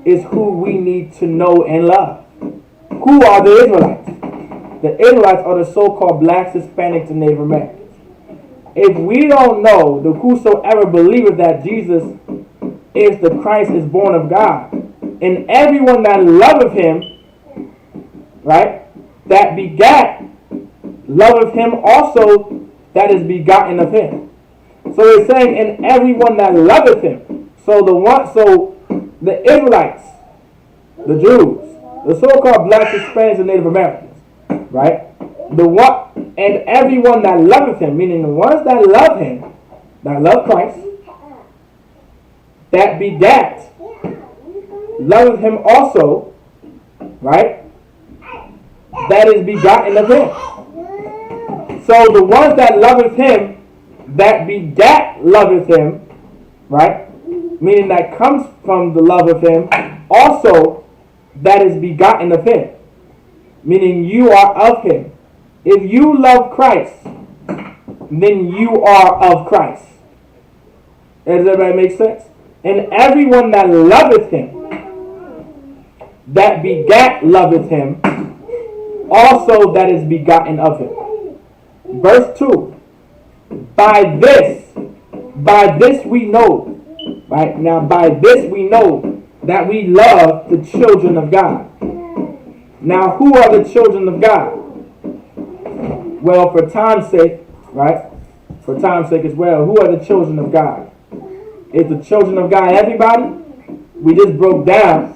Speaker 1: is who we need to know and love. Who are the Israelites? The Israelites are the so-called blacks, Hispanics, and Native Americans. If we don't know the whosoever believeth that Jesus is the Christ is born of God, and everyone that loveth him, right, that begat, loveth him also that is begotten of him. So it's saying, and everyone that loveth him. So the Israelites, the Jews, the so-called blacks, Hispanics, and Native Americans, right? And everyone that loveth him, meaning the ones that love him, that love Christ, that begat, loveth him also, right? That is begotten of him. So the ones that loveth him, that begat loveth him, right? Meaning that comes from the love of him, also that is begotten of him. Meaning you are of him. If you love Christ, then you are of Christ. Does everybody make sense? And everyone that loveth him, that begat loveth him, also that is begotten of him. Verse 2. By this we know, right? Now by this we know that we love the children of God. Now who are the children of God? Well, for time's sake, right? For time's sake as well, who are the children of God? Is the children of God everybody? We just broke down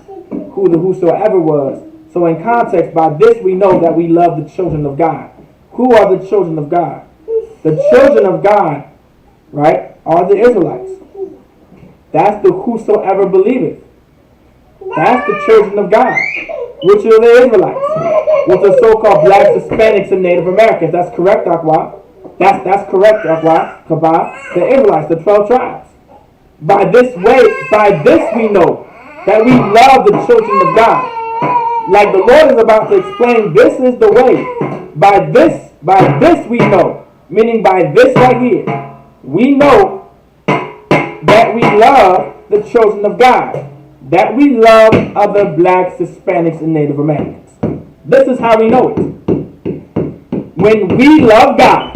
Speaker 1: who the whosoever was. So in context, by this we know that we love the children of God. Who are the children of God? The children of God, right, are the Israelites. That's the whosoever believeth. That's the children of God, which are the Israelites, which are so-called blacks, Hispanics, and Native Americans. That's correct, Akwa. That's correct, Akwa. Kabah. The Israelites, the 12 tribes. By this we know that we love the children of God. Like the Lord is about to explain, this is the way. By this we know, meaning by this right here, we know that we love the children of God. That we love other blacks, Hispanics, and Native Americans. This is how we know it. When we love God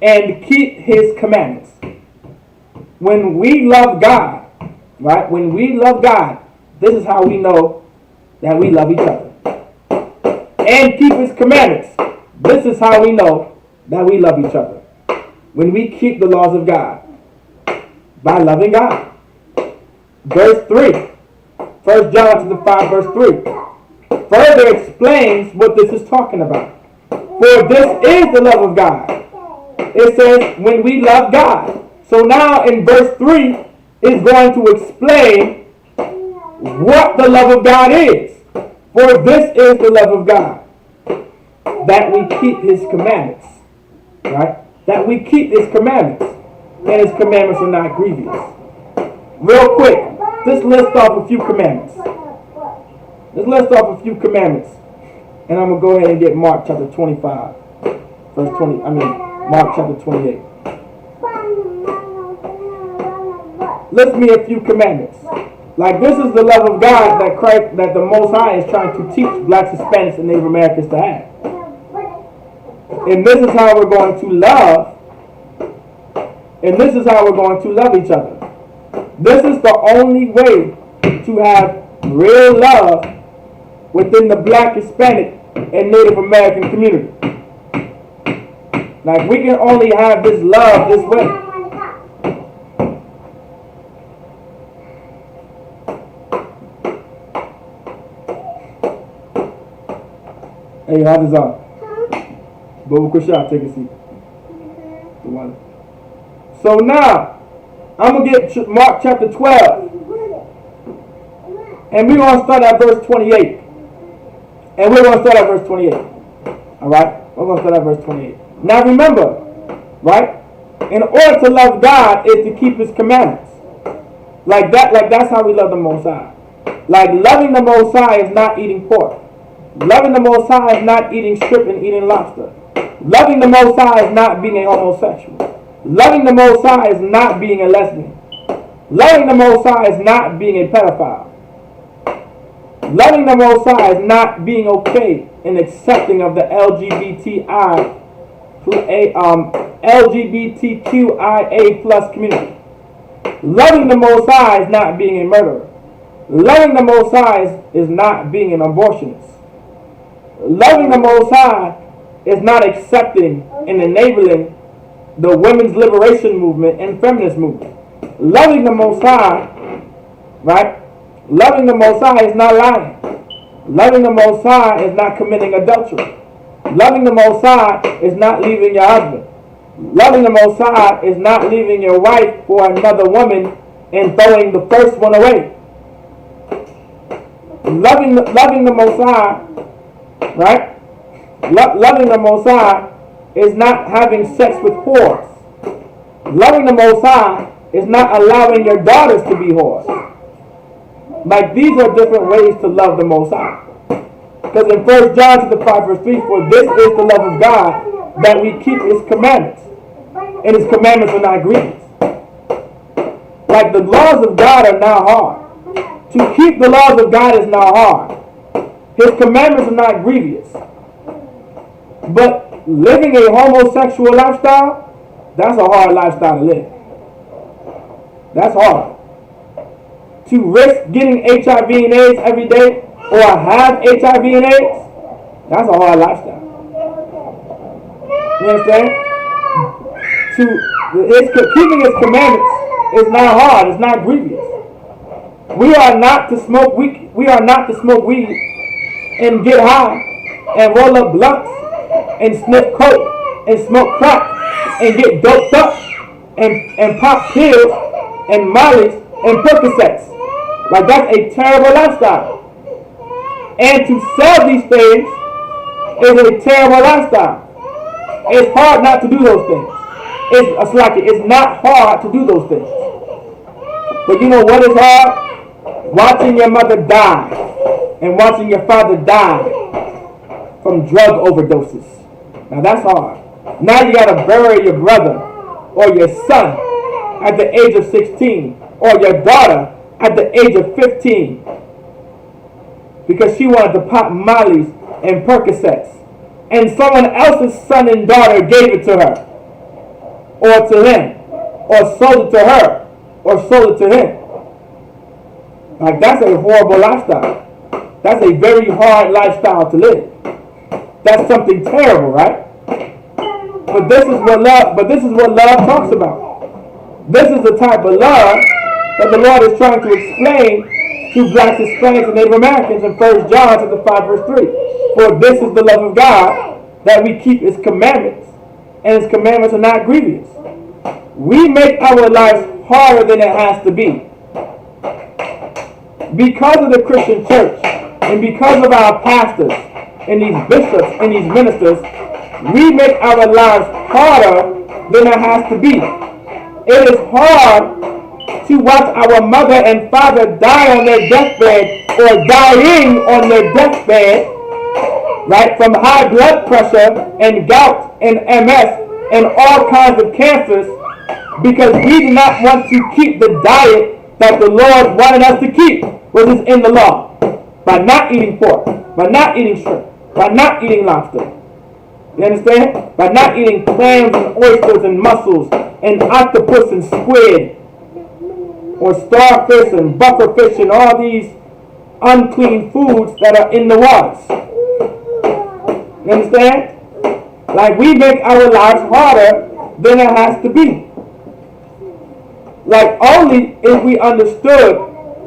Speaker 1: and keep his commandments. When we love God, right? When we love God, this is how we know that we love each other. And keep his commandments. This is how we know that we love each other. When we keep the laws of God. By loving God. Verse 3. 1 John 5 verse 3. Further explains what this is talking about. For this is the love of God. It says when we love God. So now in verse 3 is going to explain what the love of God is. For this is the love of God. That we keep his commandments. Right? That we keep his commandments. And his commandments are not grievous. Real quick, just list off a few commandments. Let's list off a few commandments. And I'm going to go ahead and get Mark chapter 25. Mark chapter 28. List me a few commandments. Like this is the love of God that Christ, that the Most High is trying to teach blacks, Hispanics, and Native Americans to have. And this is how we're going to love. And this is how we're going to love each other. This is the only way to have real love within the black, Hispanic, and Native American community. Like we can only have this love this way. Hey, how does Bobo Kushab, take a seat. So now, I'm going to get Mark chapter 12. And we're going to start at verse 28. And we're going to start at verse 28. Alright? We're going to start at verse 28. Now remember, right? In order to love God is to keep his commandments. Like that's how we love the Most High. Like loving the Most High is not eating pork. Loving the Most High is not eating shrimp and eating lobster. Loving the Most High is not being a homosexual. Loving the Most High is not being a lesbian. Loving the Most High is not being a pedophile. Loving the Most High is not being okay and accepting of the LGBTQIA plus community. Loving the Most High is not being a murderer. Loving the Most High is not being an abortionist. Loving the Most High is not accepting and enabling the women's liberation movement and feminist movement. Loving the Most High, right? Loving the Most High is not lying. Loving the Most High is not committing adultery. Loving the Most High is not leaving your husband. Loving the Most High is not leaving your wife for another woman and throwing the first one away. Loving the Most High, right? Loving the Most High is not having sex with whores. Loving the Most High is not allowing your daughters to be whores. Like, these are different ways to love the Most High. Because in 1 John chapter 5 verse 3, for this is the love of God, that we keep His commandments. And His commandments are not grievous. Like, the laws of God are not hard. To keep the laws of God is not hard. His commandments are not grievous. But living a homosexual lifestyle, that's a hard lifestyle to live. That's hard. To risk getting HIV and AIDS every day, or have HIV and AIDS, that's a hard lifestyle. You understand? Keeping His commandments is not hard. It's not grievous. We are not to smoke. We are not to smoke weed and get high and roll up blunts and sniff coke and smoke crack and get doped up and pop pills and mollies and Percocets. Like, that's a terrible lifestyle. And to sell these things is a terrible lifestyle. It's hard not to do those things. It's not hard to do those things. But you know what is hard? Watching your mother die and watching your father die from drug overdoses. Now that's hard. Now you gotta bury your brother or your son at the age of 16 or your daughter at the age of 15 because she wanted to pop mollies and Percocets and someone else's son and daughter gave it to her or to him or sold it to her or sold it to him. Like, that's a horrible lifestyle. That's a very hard lifestyle to live. That's something terrible, right? But this is what love talks about. This is the type of love that the Lord is trying to explain to blacks, Hispanics, and Native Americans in 1 John chapter 5 verse 3. For this is the love of God, that we keep His commandments, and His commandments are not grievous. We make our lives harder than it has to be. Because of the Christian church, and because of our pastors, and these bishops, and these ministers, we make our lives harder than it has to be. It is hard to watch our mother and father die on their deathbed or dying on their deathbed, right, from high blood pressure and gout and MS and all kinds of cancers, because we do not want to keep the diet that the Lord wanted us to keep, which is in the law, by not eating pork, by not eating shrimp, by not eating lobster. You understand? By not eating clams and oysters and mussels and octopus and squid or starfish and bufferfish and all these unclean foods that are in the waters. You understand? Like, we make our lives harder than it has to be. Like, only if we understood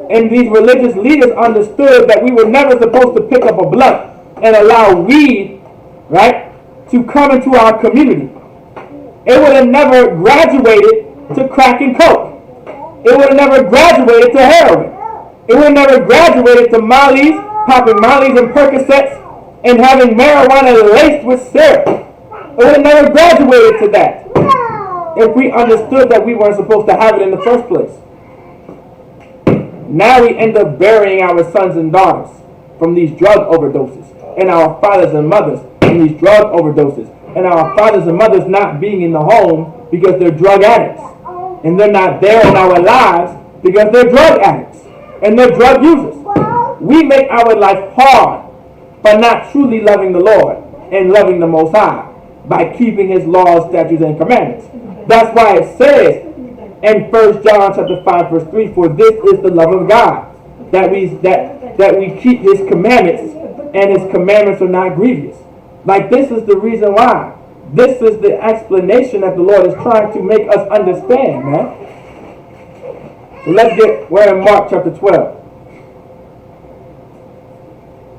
Speaker 1: and these religious leaders understood that we were never supposed to pick up a blunt and allow weed, right, to come into our community. It would have never graduated to crack and coke. It would have never graduated to heroin. It would have never graduated to mollies, popping mollies and Percocets, and having marijuana laced with syrup. It would have never graduated to that if we understood that we weren't supposed to have it in the first place. Now we end up burying our sons and daughters from these drug overdoses, and our fathers and mothers from these drug overdoses, and our fathers and mothers not being in the home because they're drug addicts, and they're not there in our lives because they're drug addicts and they're drug users. We make our life hard by not truly loving the Lord and loving the Most High by keeping His laws, statutes, and commandments. That's why it says in 1 John chapter 5 verse 3, for this is the love of God, that we keep His commandments, and His commandments are not grievous. Like, this is the reason why This is the explanation that the Lord is trying to make us understand, man. So we're in Mark chapter 12.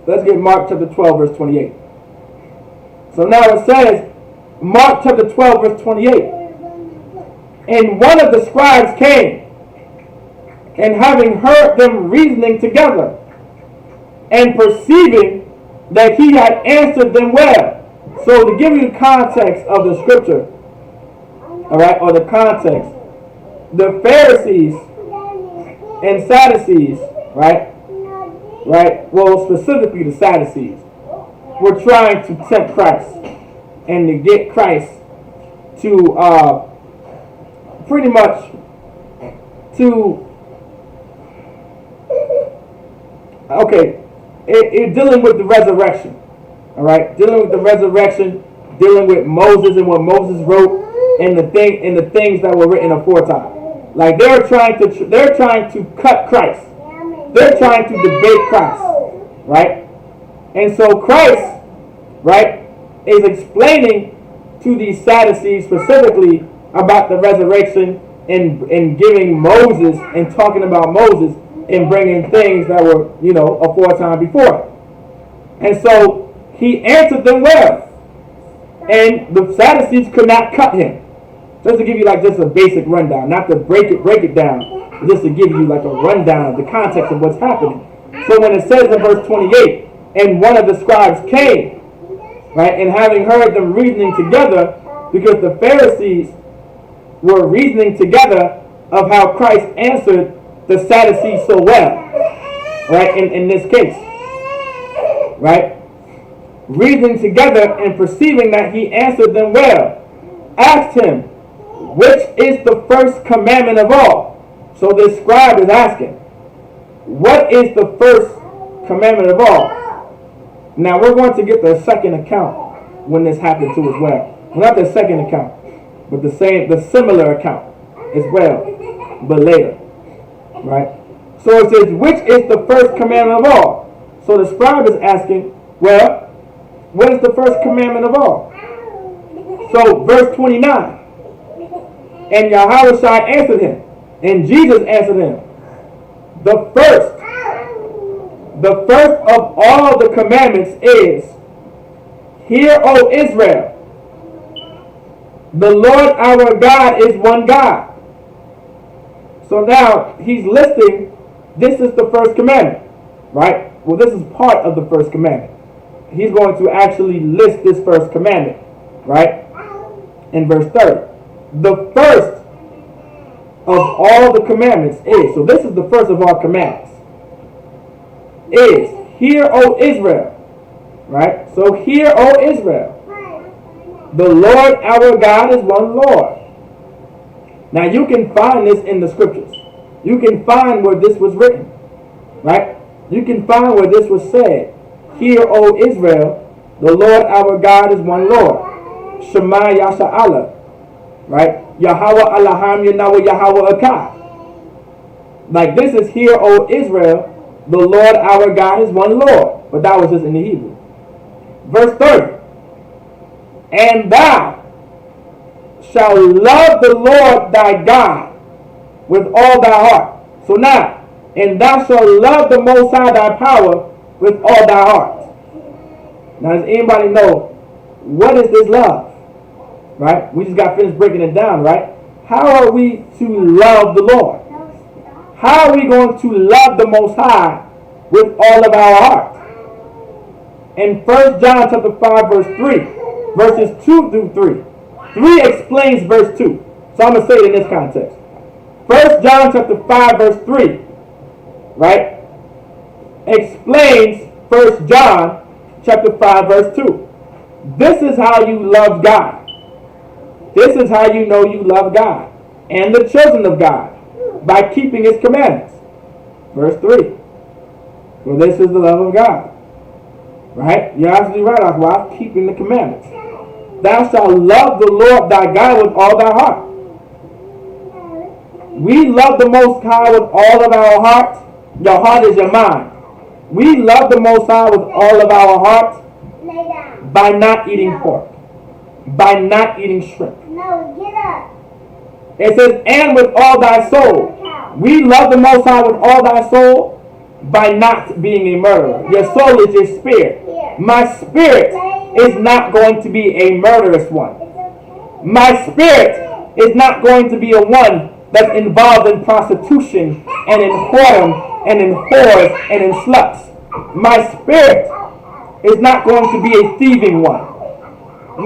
Speaker 1: Let's get Mark chapter 12, verse 28. So now it says, Mark chapter 12, verse 28. And one of the scribes came, and having heard them reasoning together, and perceiving that he had answered them well. So to give you the context of the scripture, all right, or the context, the Pharisees and Sadducees, right, well, specifically the Sadducees, were trying to tempt Christ and to get Christ to pretty much to dealing with the resurrection. All right, dealing with the resurrection, dealing with Moses and what Moses wrote, and the things that were written aforetime. Like they're trying to cut Christ. They're trying to debate Christ, right? And so Christ, right, is explaining to these Sadducees specifically about the resurrection and giving Moses and talking about Moses and bringing things that were, aforetime before. And so he answered them well, and the Sadducees could not cut him. Just to give you like just a basic rundown, not to break it down, but just to give you like a rundown of the context of what's happening. So when it says in verse 28, and one of the scribes came, right, and having heard them reasoning together, because the Pharisees were reasoning together of how Christ answered the Sadducees so well, right, in this case, right, reasoning together and perceiving that he answered them well, asked him, which is the first commandment of all? So this scribe is asking, what is the first commandment of all? Now we're going to get the second account when this happened too as well. Not the second account, but the similar account as well, but later, right? So it says, which is the first commandment of all? So the scribe is asking, well, what is the first commandment of all? So verse 29, and Yahushua answered him, and Jesus answered him, the first of all the commandments is, hear, O Israel, the Lord our God is one God. So now he's listing, this is the first commandment, right? Well, this is part of the first commandment. He's going to actually list this first commandment, right? In verse 30. The first of all the commandments is, so this is the first of all commandments, is, hear, O Israel, right? So hear, O Israel, the Lord our God is one Lord. Now you can find this in the scriptures. You can find where this was written, right? You can find where this was said. Hear, O Israel, the Lord our God is one Lord. Shema Yasha'Allah, right? Yahweh Allaham Yahweh Yahweh Akkad. Like this is, hear, O Israel, the Lord our God is one Lord. But that was just in the Hebrew. Verse 30. And thou shalt love the Lord thy God with all thy heart. So now, and thou shalt love the Most High thy power with all thy heart. Now, does anybody know what is this love? Right? We just got finished breaking it down, right? How are we to love the Lord? How are we going to love the Most High with all of our heart? In 1 John chapter 5, verse 3, verses 2 through 3. 3 explains verse 2. So I'm going to say it in this context. 1 John chapter 5, verse 3, right, explains 1 John chapter 5, verse 2. This is how you love God. This is how you know you love God and the children of God, by keeping his commandments. Verse 3. For this is the love of God. Right? You're absolutely right, Akhwa, keeping the commandments. Thou shalt love the Lord thy God with all thy heart. We love the Most High with all of our heart. Your heart is your mind. We love the Most High with all of our heart by not eating pork. by not eating shrimp.
Speaker 2: No, get up.
Speaker 1: It says, and with all thy soul. We love the Most High with all thy soul by not being a murderer. Your soul is your spirit. My spirit is not going to be a murderous one. My spirit is not going to be a one that's involved in prostitution and in whoredom and in whores and in sluts. My spirit is not going to be a thieving one.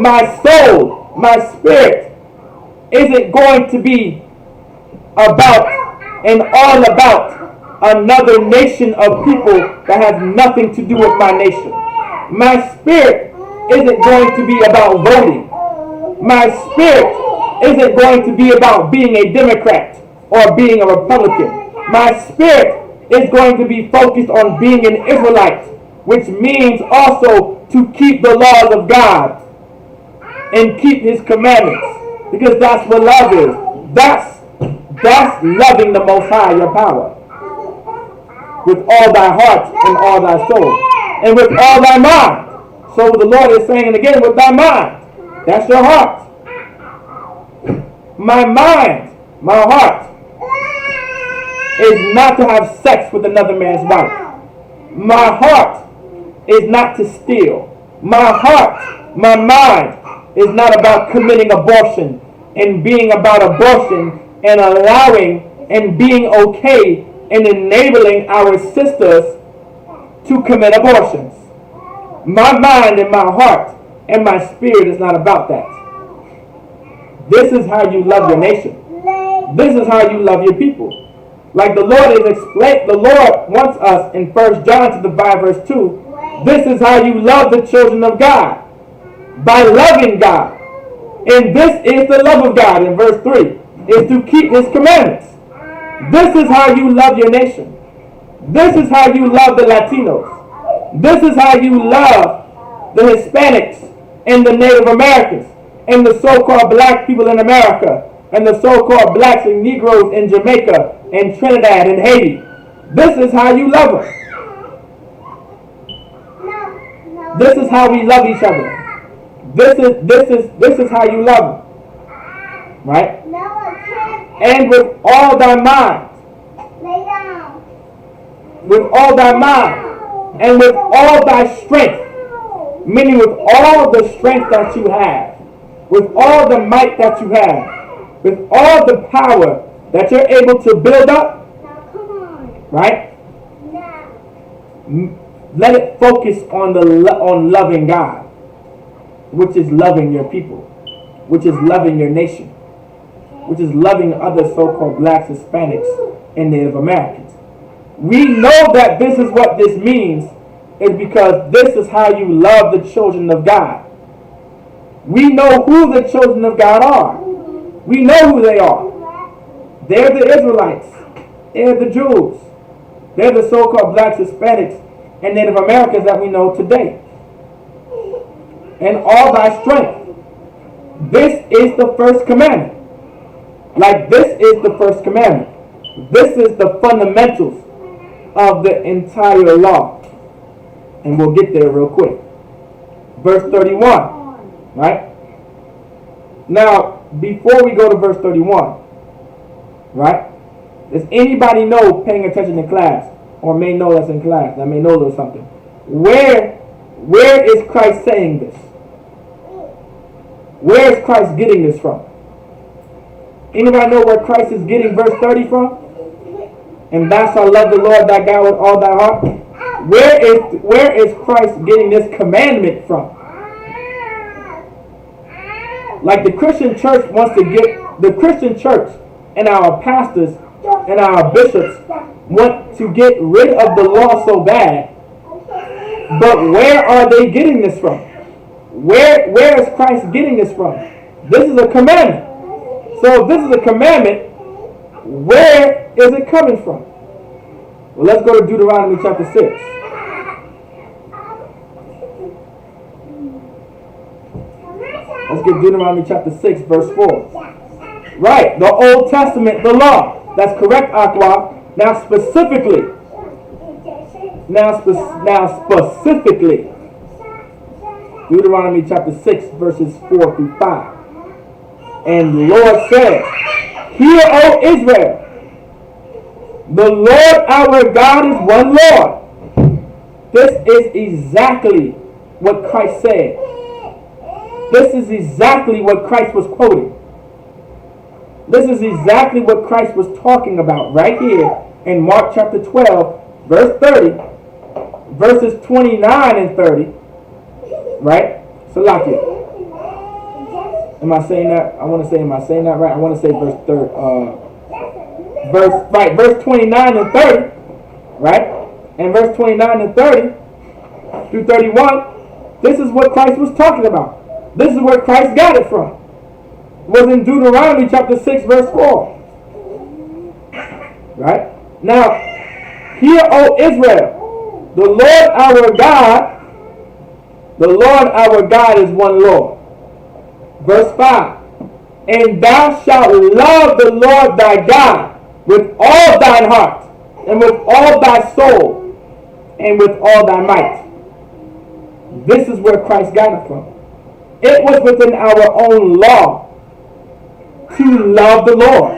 Speaker 1: My soul, my spirit, isn't going to be about and all about another nation of people that has nothing to do with my nation. My spirit isn't going to be about voting. My spirit isn't going to be about being a Democrat or being a Republican. My spirit is going to be focused on being an Israelite, which means also to keep the laws of God and keep his commandments, because that's what love is. That's loving the Most High, your power, with all thy heart and all thy soul, and with all thy mind. So the Lord is saying, and again, with thy mind, that's your heart. My mind, my heart, is not to have sex with another man's wife. My heart is not to steal. My heart, my mind, is not about committing abortion and being about abortion and allowing and being okay and enabling our sisters to commit abortions. My mind and my heart and my spirit is not about that. This is how you love your nation. This is how you love your people. Like the Lord is explained, the Lord wants us in 1 John 5 verse 2. This is how you love the children of God. By loving God. And this is the love of God in verse 3. Is to keep his commandments. This is how you love your nation. This is how you love the Latinos. This is how you love the Hispanics and the Native Americans and the so-called black people in America and the so-called blacks and Negroes in Jamaica and Trinidad and Haiti. This is how you love them. This is how we love each other. This is how you love them. Right? And with all thy mind. With all thy mind. And with all thy strength. Meaning with all the strength that you have. With all the might that you have. With all the power that you're able to build up. Right? Let it focus on on loving God. Which is loving your people. Which is loving your nation. Which is loving other so-called blacks, Hispanics, and Native Americans. We know that this is what this means is because this is how you love the children of God. We know who the children of God are. We know who they are. They're the Israelites. They're the Jews. They're the so-called blacks, Hispanics, and Native Americans that we know today. And all thy strength. This is the first commandment. Like this is the first commandment. This is the fundamentals of the entire law. And we'll get there real quick. Verse 31. Right? Now, before we go to verse 31, right? Does anybody know, paying attention in class, or may know that's in class, that may know a little something, where is Christ saying this? Where is Christ getting this from? Anybody know where Christ is getting verse 30 from? And thou shalt love the Lord thy God with all thy heart. Where is Christ getting this commandment from? Like the Christian church wants to get, the Christian church and our pastors and our bishops want to get rid of the law so bad. But where are they getting this from? Where is Christ getting this from? This is a commandment. So if this is a commandment, where is it coming from? Well, let's go to Deuteronomy chapter 6. Let's get Deuteronomy chapter 6, verse 4. Right, the Old Testament, the law. That's correct, Aqua. Now specifically. Deuteronomy chapter 6, verses 4 through 5. And the Lord said, Hear, O Israel, the Lord our God is one Lord. This is exactly what Christ said. This is exactly what Christ was quoting. This is exactly what Christ was talking about right here in Mark chapter 12, verse 30, verses 29 and 30. Right? Salakia. Am I saying that? I want to say, am I saying that right? I want to say verse 29 and 30. Right? And verse 29 and 30 through 31, this is what Christ was talking about. This is where Christ got it from. It was in Deuteronomy chapter 6, verse 4. Right? Now, hear, O Israel, the Lord our God is one Lord. Verse 5. And thou shalt love the Lord thy God with all thine heart, and with all thy soul, and with all thy might. This is where Christ got it from. It was within our own law to love the Lord,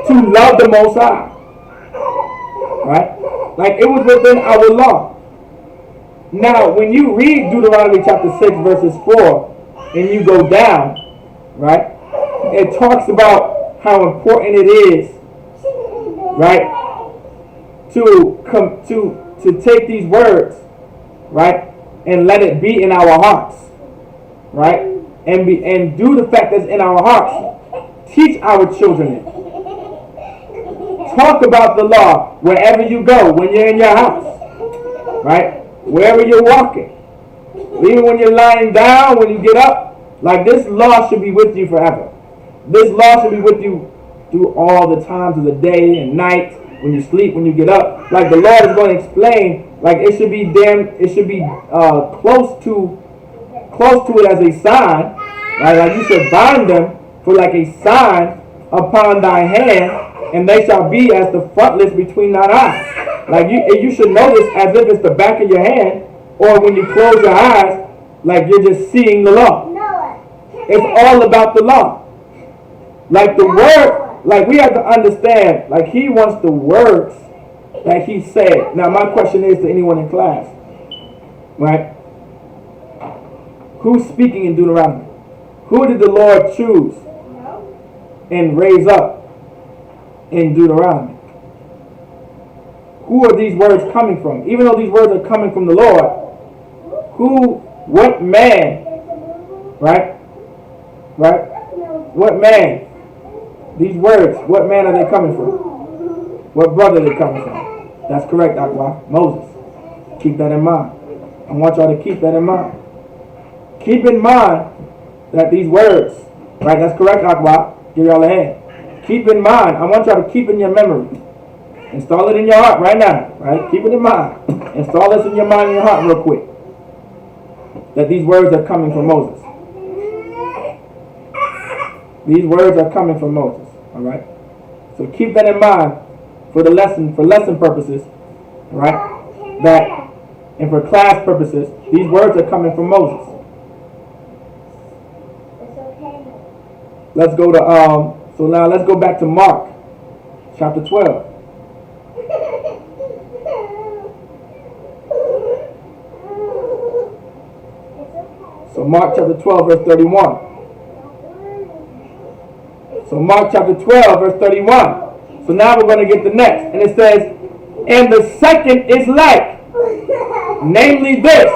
Speaker 1: to love the Most High. Right? Like it was within our law. Now, when you read Deuteronomy chapter 6, verses 4, and you go down, right, it talks about how important it is, right, to take these words, right, and let it be in our hearts, right, and do the fact that's in our hearts. Teach our children it. Talk about the law wherever you go, when you're in your house, right, wherever you're walking, even when you're lying down, when you get up. Like this law should be with you forever. This law should be with you through all the times of the day and night, when you sleep, when you get up. Like the Lord is going to explain, like it should be close to it as a sign, right? Like you should bind them for like a sign upon thy hand, and they shall be as the frontlets between thine eyes. Like you should know this as if it's the back of your hand, or when you close your eyes, like you're just seeing the law. It's all about the law. Like the word, like we have to understand, like he wants the words that he said. Now my question is to anyone in class, right? Who's speaking in Deuteronomy? Who did the Lord choose and raise up in Deuteronomy? Who are these words coming from? Even though these words are coming from the Lord, what man, right? Right? What man? These words, what man are they coming from? What brother are they coming from? That's correct, Aqua. Moses. Keep that in mind. I want y'all to keep that in mind. Keep in mind that these words, right? That's correct, Aqua. Give y'all a hand. Keep in mind. I want y'all to keep in your memory. Install it in your heart right now, right? Keep it in mind. Install this in your mind and your heart real quick. That these words are coming from Moses. These words are coming from Moses. All right. So keep that in mind for the lesson, for lesson purposes. All right. That and for class purposes, these words are coming from Moses. Let's go to so now let's go back to Mark chapter 12. So Mark chapter 12, verse 31. So Mark chapter 12, verse 31. So now we're going to get the next. And it says, and the second is like, namely this.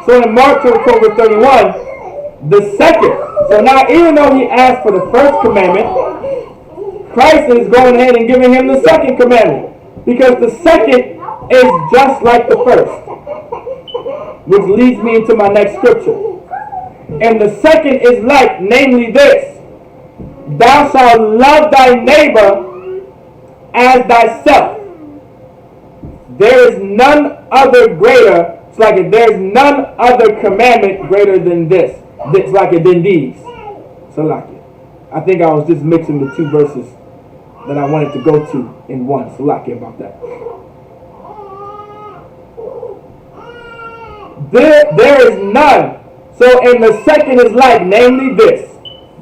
Speaker 1: So in Mark chapter 12, verse 31, the second. So now even though he asked for the first commandment, Christ is going ahead and giving him the second commandment. Because the second is just like the first. Which leads me into my next scripture. And the second is like, namely this. Thou shalt love thy neighbor as thyself. There is none other greater. It's like it, there is none other commandment greater than this. It's like it than these. So like it. I think I was just mixing the two verses that I wanted to go to in one. So like it about that. There is none. So, and the second is like, namely this: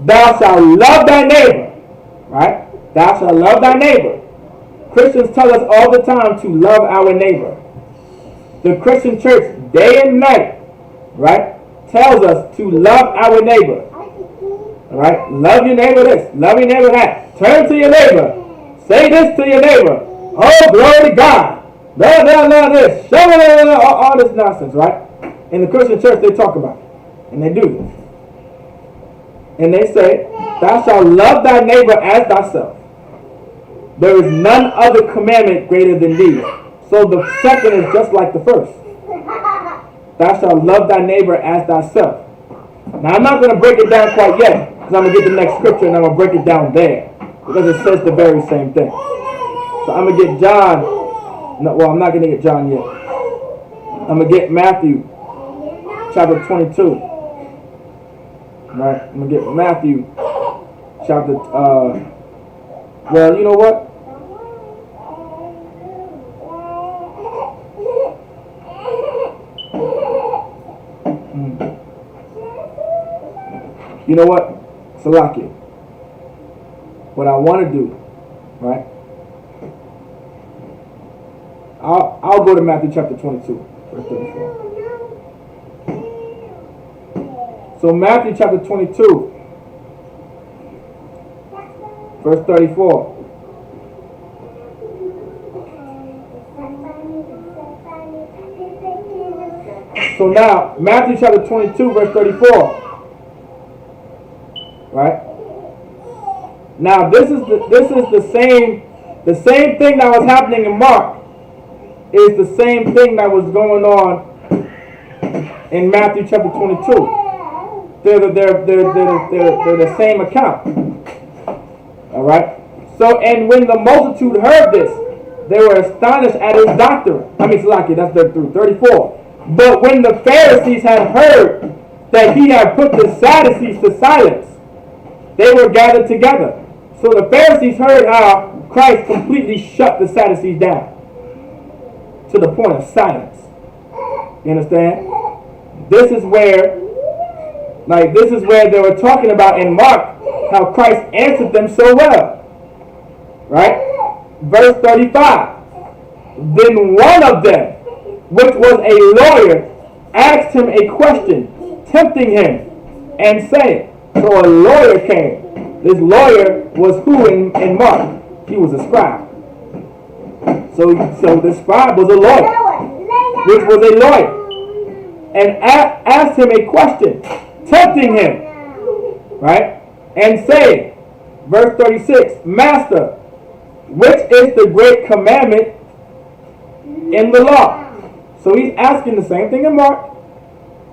Speaker 1: thou shalt love thy neighbor. Right? Thou shalt love thy neighbor. Christians tell us all the time to love our neighbor. The Christian church, day and night, right, tells us to love our neighbor. Alright? Love your neighbor this. Love your neighbor that. Turn to your neighbor. Say this to your neighbor. Oh, glory to God. Blah, blah, blah, this. All this nonsense, right? In the Christian church, they talk about it. And they do this. And they say, thou shalt love thy neighbor as thyself. There is none other commandment greater than these. So the second is just like the first. Thou shalt love thy neighbor as thyself. Now, I'm not going to break it down quite yet, because I'm going to get the next scripture and I'm going to break it down there, because it says the very same thing. So I'm going to get John. No, well, I'm not going to get John yet. I'm going to get Matthew chapter 22. Right? I'm going to get Matthew chapter, well, you know what? You know what? Salaki. What I want to do, right? I'll go to Matthew chapter 22, verse 34. So Matthew chapter 22, verse 34. So now, Matthew chapter 22, verse 34. Right? Now this is the same thing that was happening in Mark is the same thing that was going on in Matthew chapter 22. They're the same account. All right. So, and when the multitude heard this, they were astonished at his doctrine. I mean, Salaki, that's through 34. But when the Pharisees had heard that he had put the Sadducees to silence, they were gathered together. So the Pharisees heard how Christ completely shut the Sadducees down to the point of silence. You understand? This is where they were talking about in Mark how Christ answered them so well. Right? Verse 35. Then one of them, which was a lawyer, asked him a question, tempting him, and saying, so a lawyer came. This lawyer was who in Mark? He was a scribe. So the scribe was a lawyer, which was a lawyer, and asked him a question, tempting him, right? And saying, verse 36, Master, which is the great commandment in the law? So he's asking the same thing in Mark.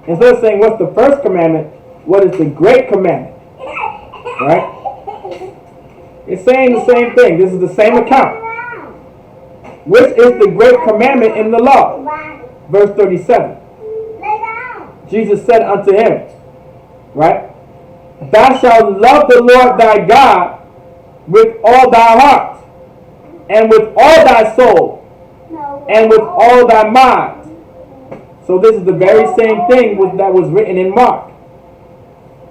Speaker 1: Instead of saying, what's the first commandment? What is the great commandment? Right? It's saying the same thing. This is the same account. Which is the great commandment in the law? Verse 37. Jesus said unto him, right? Thou shalt love the Lord thy God with all thy heart, and with all thy soul, and with all thy mind. So this is the very same thing that was written in Mark.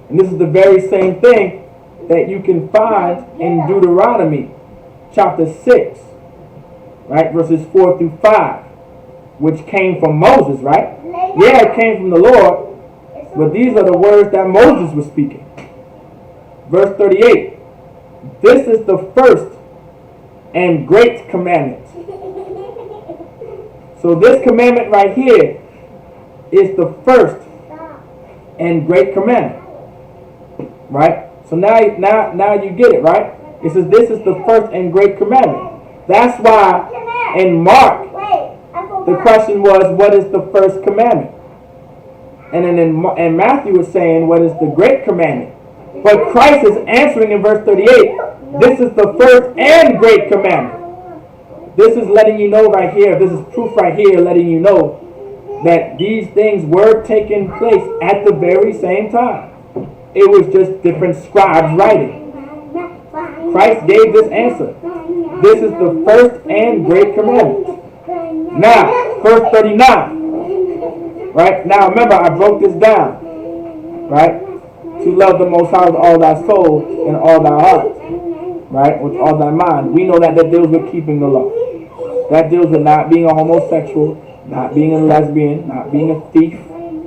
Speaker 1: And this is the very same thing that you can find in Deuteronomy chapter 6, right? Verses 4 through 5, which came from Moses, right? Yeah, it came from the Lord, but these are the words that Moses was speaking. Verse 38, this is the first and great commandment. So this commandment right here is the first and great commandment. Right? So now you get it, right? It says this is the first and great commandment. That's why in Mark the question was, what is the first commandment? And then in Matthew is saying, what is the great commandment? But Christ is answering in verse 38, this is the first and great commandment. This is letting you know right here, this is proof right here letting you know that these things were taking place at the very same time. It was just different scribes writing. Christ gave this answer. This is the first and great commandment. Now, verse 39. Right? Now remember, I broke this down. right? To love the Most High with all thy soul and all thy heart, right? With all thy mind. We know that deals with keeping the law. That deals with not being a homosexual, not being a lesbian, not being a thief,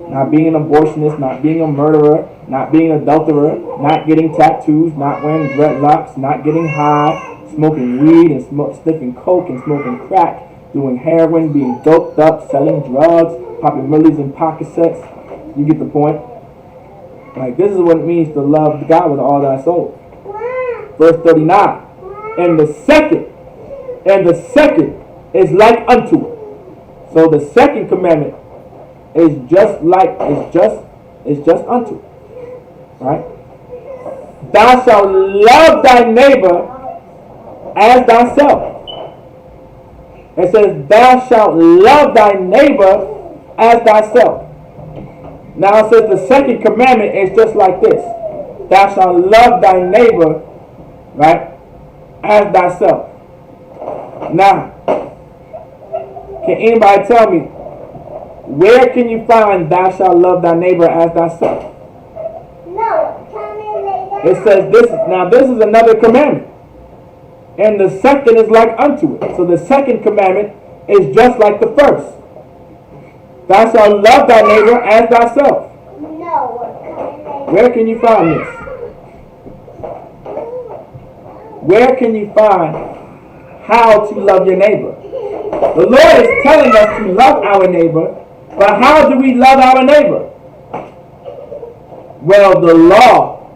Speaker 1: not being an abortionist, not being a murderer, not being an adulterer, not getting tattoos, not wearing dreadlocks, not getting high, smoking weed and sniffing coke and smoking crack, doing heroin, being doped up, selling drugs, popping millies and pocket sets. You get the point? Like, this is what it means to love God with all thy soul. Verse 39. And the second is like unto it. So the second commandment is just unto it. Right? Thou shalt love thy neighbor as thyself. It says, thou shalt love thy neighbor as thyself. Now it says the second commandment is just like this. Thou shalt love thy neighbor, right, as thyself. Now, can anybody tell me, where can you find thou shalt love thy neighbor as thyself?
Speaker 2: No, tell me later.
Speaker 1: It says this. Now this is another commandment. And the second is like unto it. So the second commandment is just like the first. Thou shalt love thy neighbor as thyself.
Speaker 2: No,
Speaker 1: Where can you find this? Where can you find how to love your neighbor? The Lord is telling us to love our neighbor, but how do we love our neighbor? Well, the law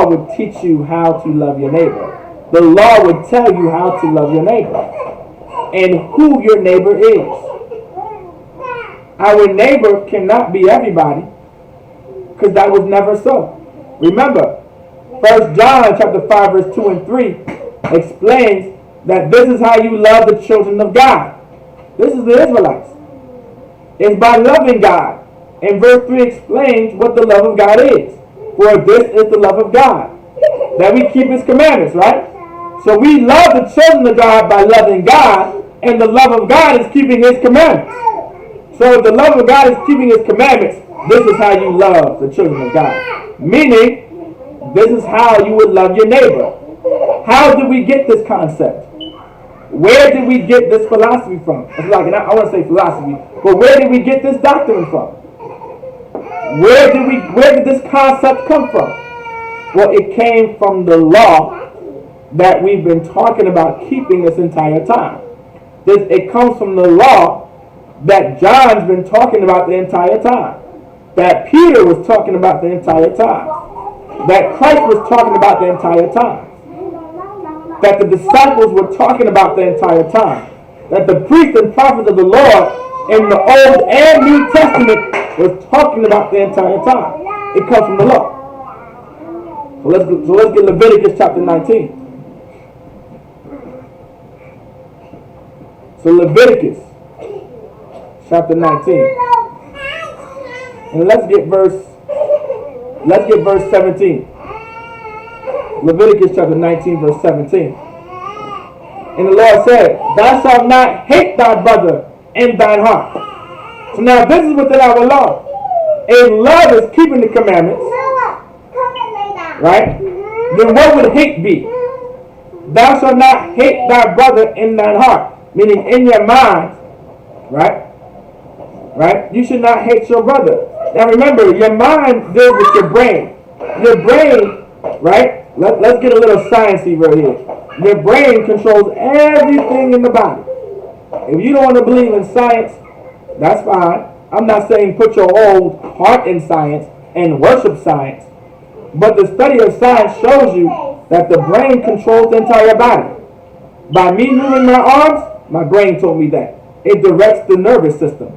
Speaker 1: would teach you how to love your neighbor. The law would tell you how to love your neighbor and who your neighbor is. Our neighbor cannot be everybody, because that was never so. Remember, 1 John chapter 5 verse 2 and 3 explains that this is how you love the children of God. This is the Israelites. It's by loving God. And verse 3 explains what the love of God is. For this is the love of God, that we keep his commandments, right? So we love the children of God by loving God, and the love of God is keeping his commandments. So if the love of God is keeping his commandments, this is how you love the children of God. Meaning, this is how you would love your neighbor. How did we get this concept? Where did we get this philosophy from? I want to say philosophy, but where did we get this doctrine from? Where did this concept come from? Well, it came from the law that we've been talking about keeping this entire time. It comes from the law that John's been talking about the entire time, that Peter was talking about the entire time, that Christ was talking about the entire time, that the disciples were talking about the entire time, that the priests and prophets of the Lord in the Old and New Testament was talking about the entire time. It comes from the law. So let's get Leviticus chapter 19. So Leviticus chapter 19. And let's get verse 17. Leviticus chapter 19 verse 17. And the Lord said, thou shalt not hate thy brother in thine heart. So now this is within our law. If love is keeping the commandments, right, then what would hate be? Thou shalt not hate thy brother in thine heart. Meaning in your mind, right? Right? You should not hate your brother. Now remember, your mind deals with your brain. Your brain, right? Let's get a little sciencey right here. Your brain controls everything in the body. If you don't want to believe in science, that's fine. I'm not saying put your whole heart in science and worship science. But the study of science shows you that the brain controls the entire body. By me moving my arms, my brain told me that. It directs the nervous system.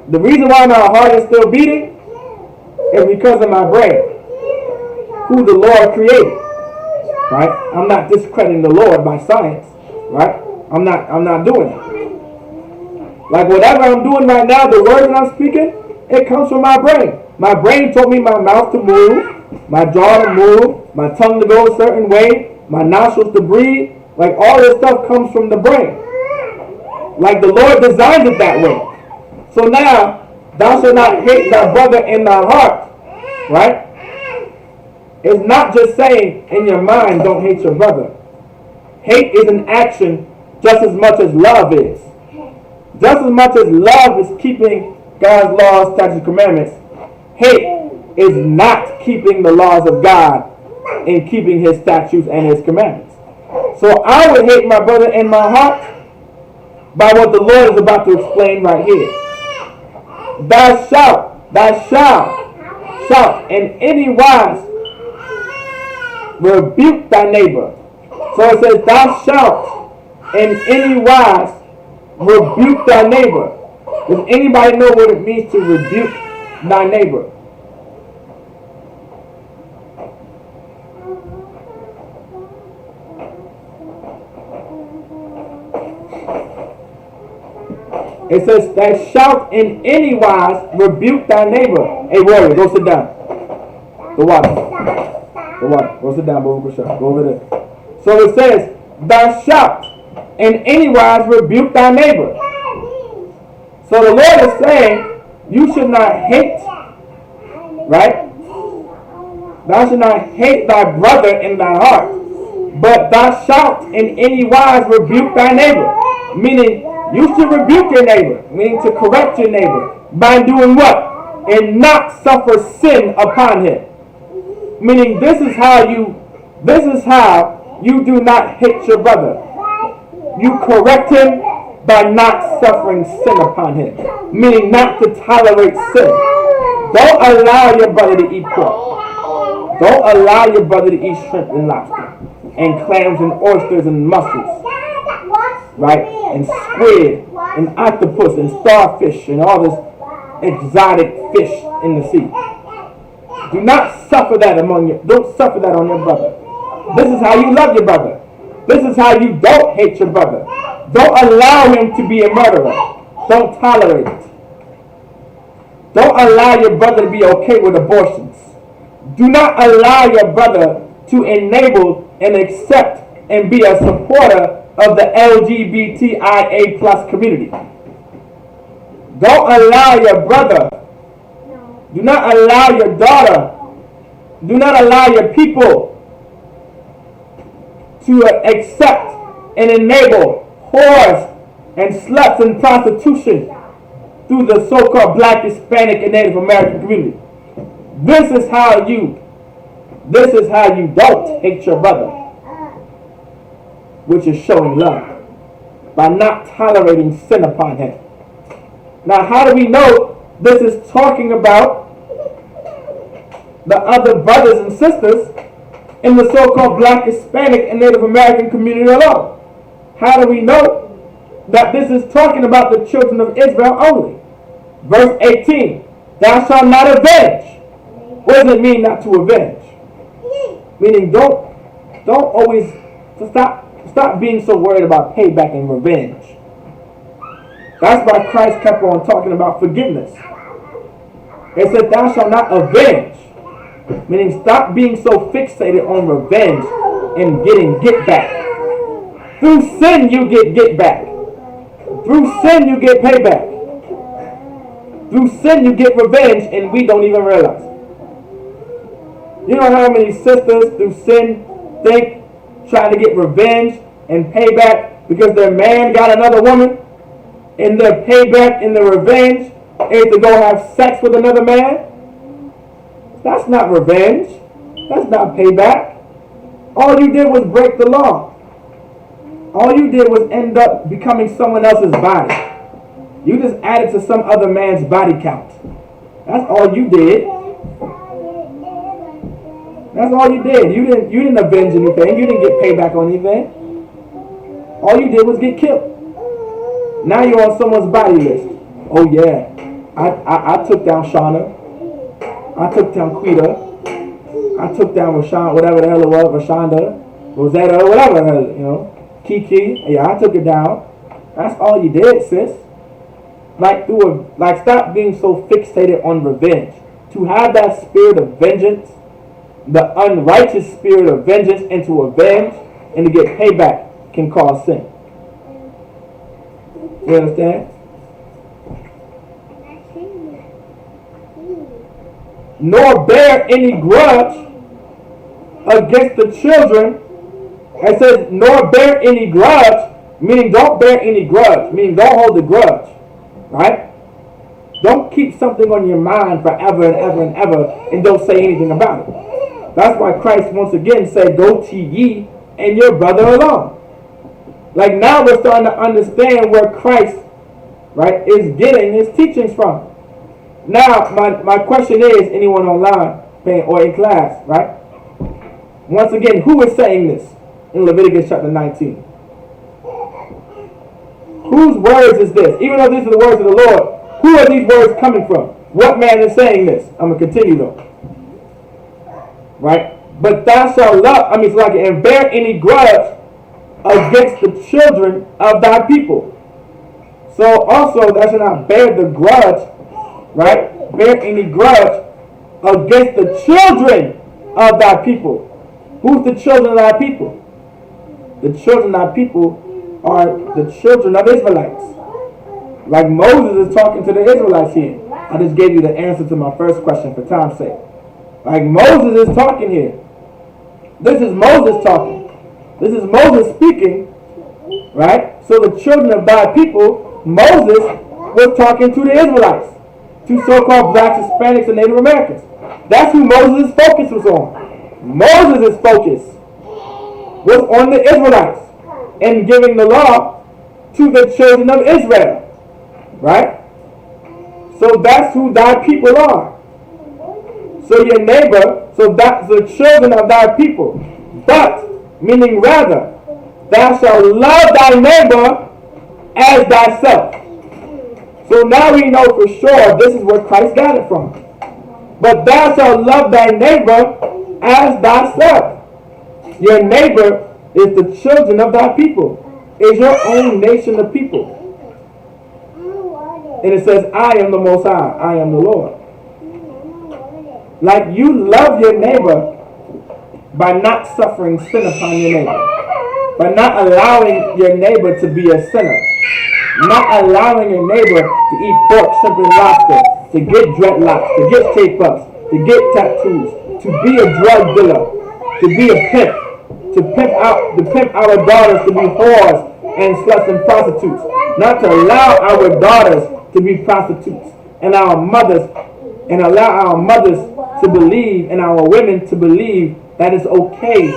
Speaker 1: The reason why my heart is still beating is because of my brain, who the Lord created. Right? I'm not discrediting the Lord by science. Right? I'm not doing it. Like whatever I'm doing right now, the words that I'm speaking, it comes from my brain. My brain told me my mouth to move, my jaw to move, my tongue to go a certain way, my nostrils to breathe. Like all this stuff comes from the brain. Like the Lord designed it that way. So now, thou shalt not hate thy brother in thy heart. Right? It's not just saying in your mind, don't hate your brother. Hate is an action just as much as love is. Just as much as love is keeping God's laws, statutes, commandments, hate is not keeping the laws of God and keeping his statutes and his commandments. So I would hate my brother in my heart by what the Lord is about to explain right here. Thou shalt in any wise rebuke thy neighbor. So it says, thou shalt in any wise rebuke thy neighbor. Does anybody know what it means to rebuke thy neighbor? It says, thou shalt in any wise rebuke thy neighbor. Hey, warrior, go sit down. The water. Go sit down, go over there. So it says, thou shalt in any wise rebuke thy neighbor. So the Lord is saying, you should not hate, right? Thou should not hate thy brother in thy heart, but thou shalt in any wise rebuke thy neighbor. Meaning, you should rebuke your neighbor, meaning to correct your neighbor by doing what? And not suffer sin upon him. Meaning, this is how you do not hate your brother. You correct him by not suffering sin upon him. Meaning not to tolerate sin. Don't allow your brother to eat pork. Don't allow your brother to eat shrimp and lobster and clams and oysters and mussels. Right? And squid and octopus and starfish and all this exotic fish in the sea. Do not suffer that don't suffer that on your brother. This is how you love your brother. This is how you don't hate your brother. Don't allow him to be a murderer. Don't tolerate it. Don't allow your brother to be okay with abortions. Do not allow your brother to enable and accept and be a supporter of the LGBTIA plus community. Don't allow your brother, do not allow your daughter, do not allow your people to accept and enable whores and sluts and prostitution through the so-called Black, Hispanic, and Native American community. This is how you don't hate your brother, which is showing love by not tolerating sin upon him. Now, how do we know this is talking about the other brothers and sisters in the so-called Black, Hispanic, and Native American community alone? How do we know that this is talking about the children of Israel only? Verse 18, thou shalt not avenge. What does it mean not to avenge? Meaning don't always, stop being so worried about payback and revenge. That's why Christ kept on talking about forgiveness. It said, thou shalt not avenge. Meaning stop being so fixated on revenge and getting get back. Through sin you get back. Through sin you get payback. Through sin you get revenge, and we don't even realize. You know how many sisters through sin think trying to get revenge and payback because their man got another woman, and their payback and their revenge is to go have sex with another man? That's not revenge. That's not payback. All you did was break the law. All you did was end up becoming someone else's body. You just added to some other man's body count. That's all you did. That's all you did. You didn't avenge anything. You didn't get payback on anything. All you did was get killed. Now you're on someone's body list. Oh yeah, I took down Shauna. I took down Quita. I took down Rashawn, whatever the hell it was, Rashonda, Rosetta, whatever the hell, Kiki. Yeah, I took it down. That's all you did, sis. Stop being so fixated on revenge. To have that spirit of vengeance, the unrighteous spirit of vengeance, and to avenge and to get payback can cause sin. You understand? nor bear any grudge against the children. It says, nor bear any grudge, meaning don't bear any grudge, meaning don't hold a grudge, right? Don't keep something on your mind forever and ever and ever and don't say anything about it. That's why Christ once again said, go to ye and your brother alone. Like now we're starting to understand where Christ, right, is getting his teachings from. Now, my question is, anyone online or in class, right? Once again, who is saying this in Leviticus chapter 19? Whose words is this? Even though these are the words of the Lord, who are these words coming from? What man is saying this? I'm going to continue though. Right? But thou shalt love, and bear any grudge against the children of thy people. So also thou shalt not bear the grudge, right? Bear any grudge against the children of thy people. Who's the children of thy people? The children of thy people are the children of Israelites. Like Moses is talking to the Israelites here. I just gave you the answer to my first question for time's sake. Like Moses is talking here. This is Moses talking. This is Moses speaking, right? So the children of thy people, Moses was talking to the Israelites, to so-called blacks, Hispanics, and Native Americans. That's who Moses' focus was on. Moses' focus was on the Israelites and giving the law to the children of Israel, right? So that's who thy people are. So your neighbor, so that's the children of thy people. But, meaning rather, thou shalt love thy neighbor as thyself. So now we know for sure this is where Christ got it from. But thou shalt love thy neighbor as thyself. Your neighbor is the children of thy people, is your own nation of people. And it says, I am the Most High, I am the Lord. Like you love your neighbor by not suffering sin upon your neighbor. By not allowing your neighbor to be a sinner. Not allowing your neighbor to eat pork, shrimp, and lobster, to get dreadlocks, to get tape-ups, to get tattoos, to be a drug dealer, to be a pimp, to pimp our daughters to be whores and sluts and prostitutes. Not to allow our daughters to be prostitutes and our mothers, and allow our mothers to believe and our women to believe that it's okay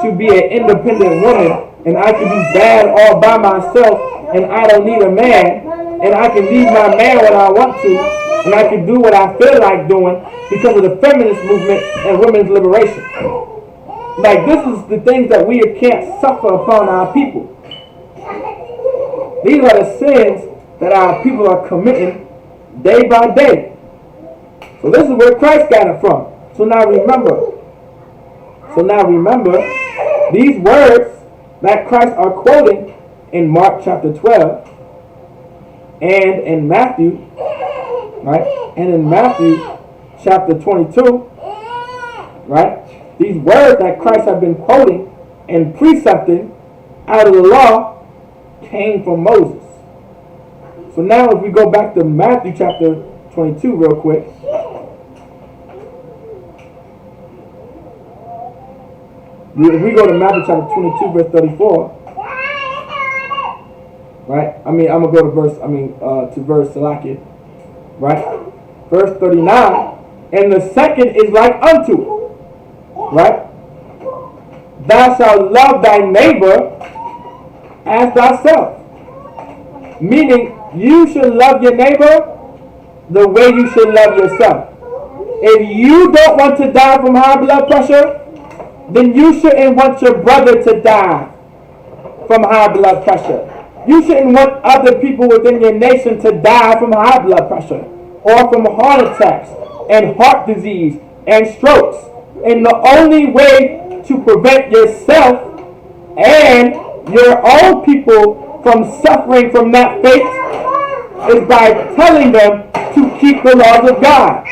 Speaker 1: to be an independent woman and I can be bad all by myself and I don't need a man and I can leave my man when I want to and I can do what I feel like doing because of the feminist movement and women's liberation. Like this is the things that we can't suffer upon our people. These are the sins that our people are committing day by day. So this is where Christ got it from. So now remember, these words that Christ are quoting in Mark chapter 12 and in Matthew, right? And in Matthew chapter 22, right? These words that Christ have been quoting and precepting out of the law came from Moses. So now if we go back to Matthew chapter 22 real quick. If we go to Matthew chapter 22 verse 34, right? I'm going to go to verse Salakia, right? Verse 39, and the second is like unto it, right? Thou shalt love thy neighbor as thyself. Meaning, you should love your neighbor the way you should love yourself. If you don't want to die from high blood pressure, then you shouldn't want your brother to die from high blood pressure. You shouldn't want other people within your nation to die from high blood pressure or from heart attacks and heart disease and strokes. And the only way to prevent yourself and your own people from suffering from that fate is by telling them to keep the laws of God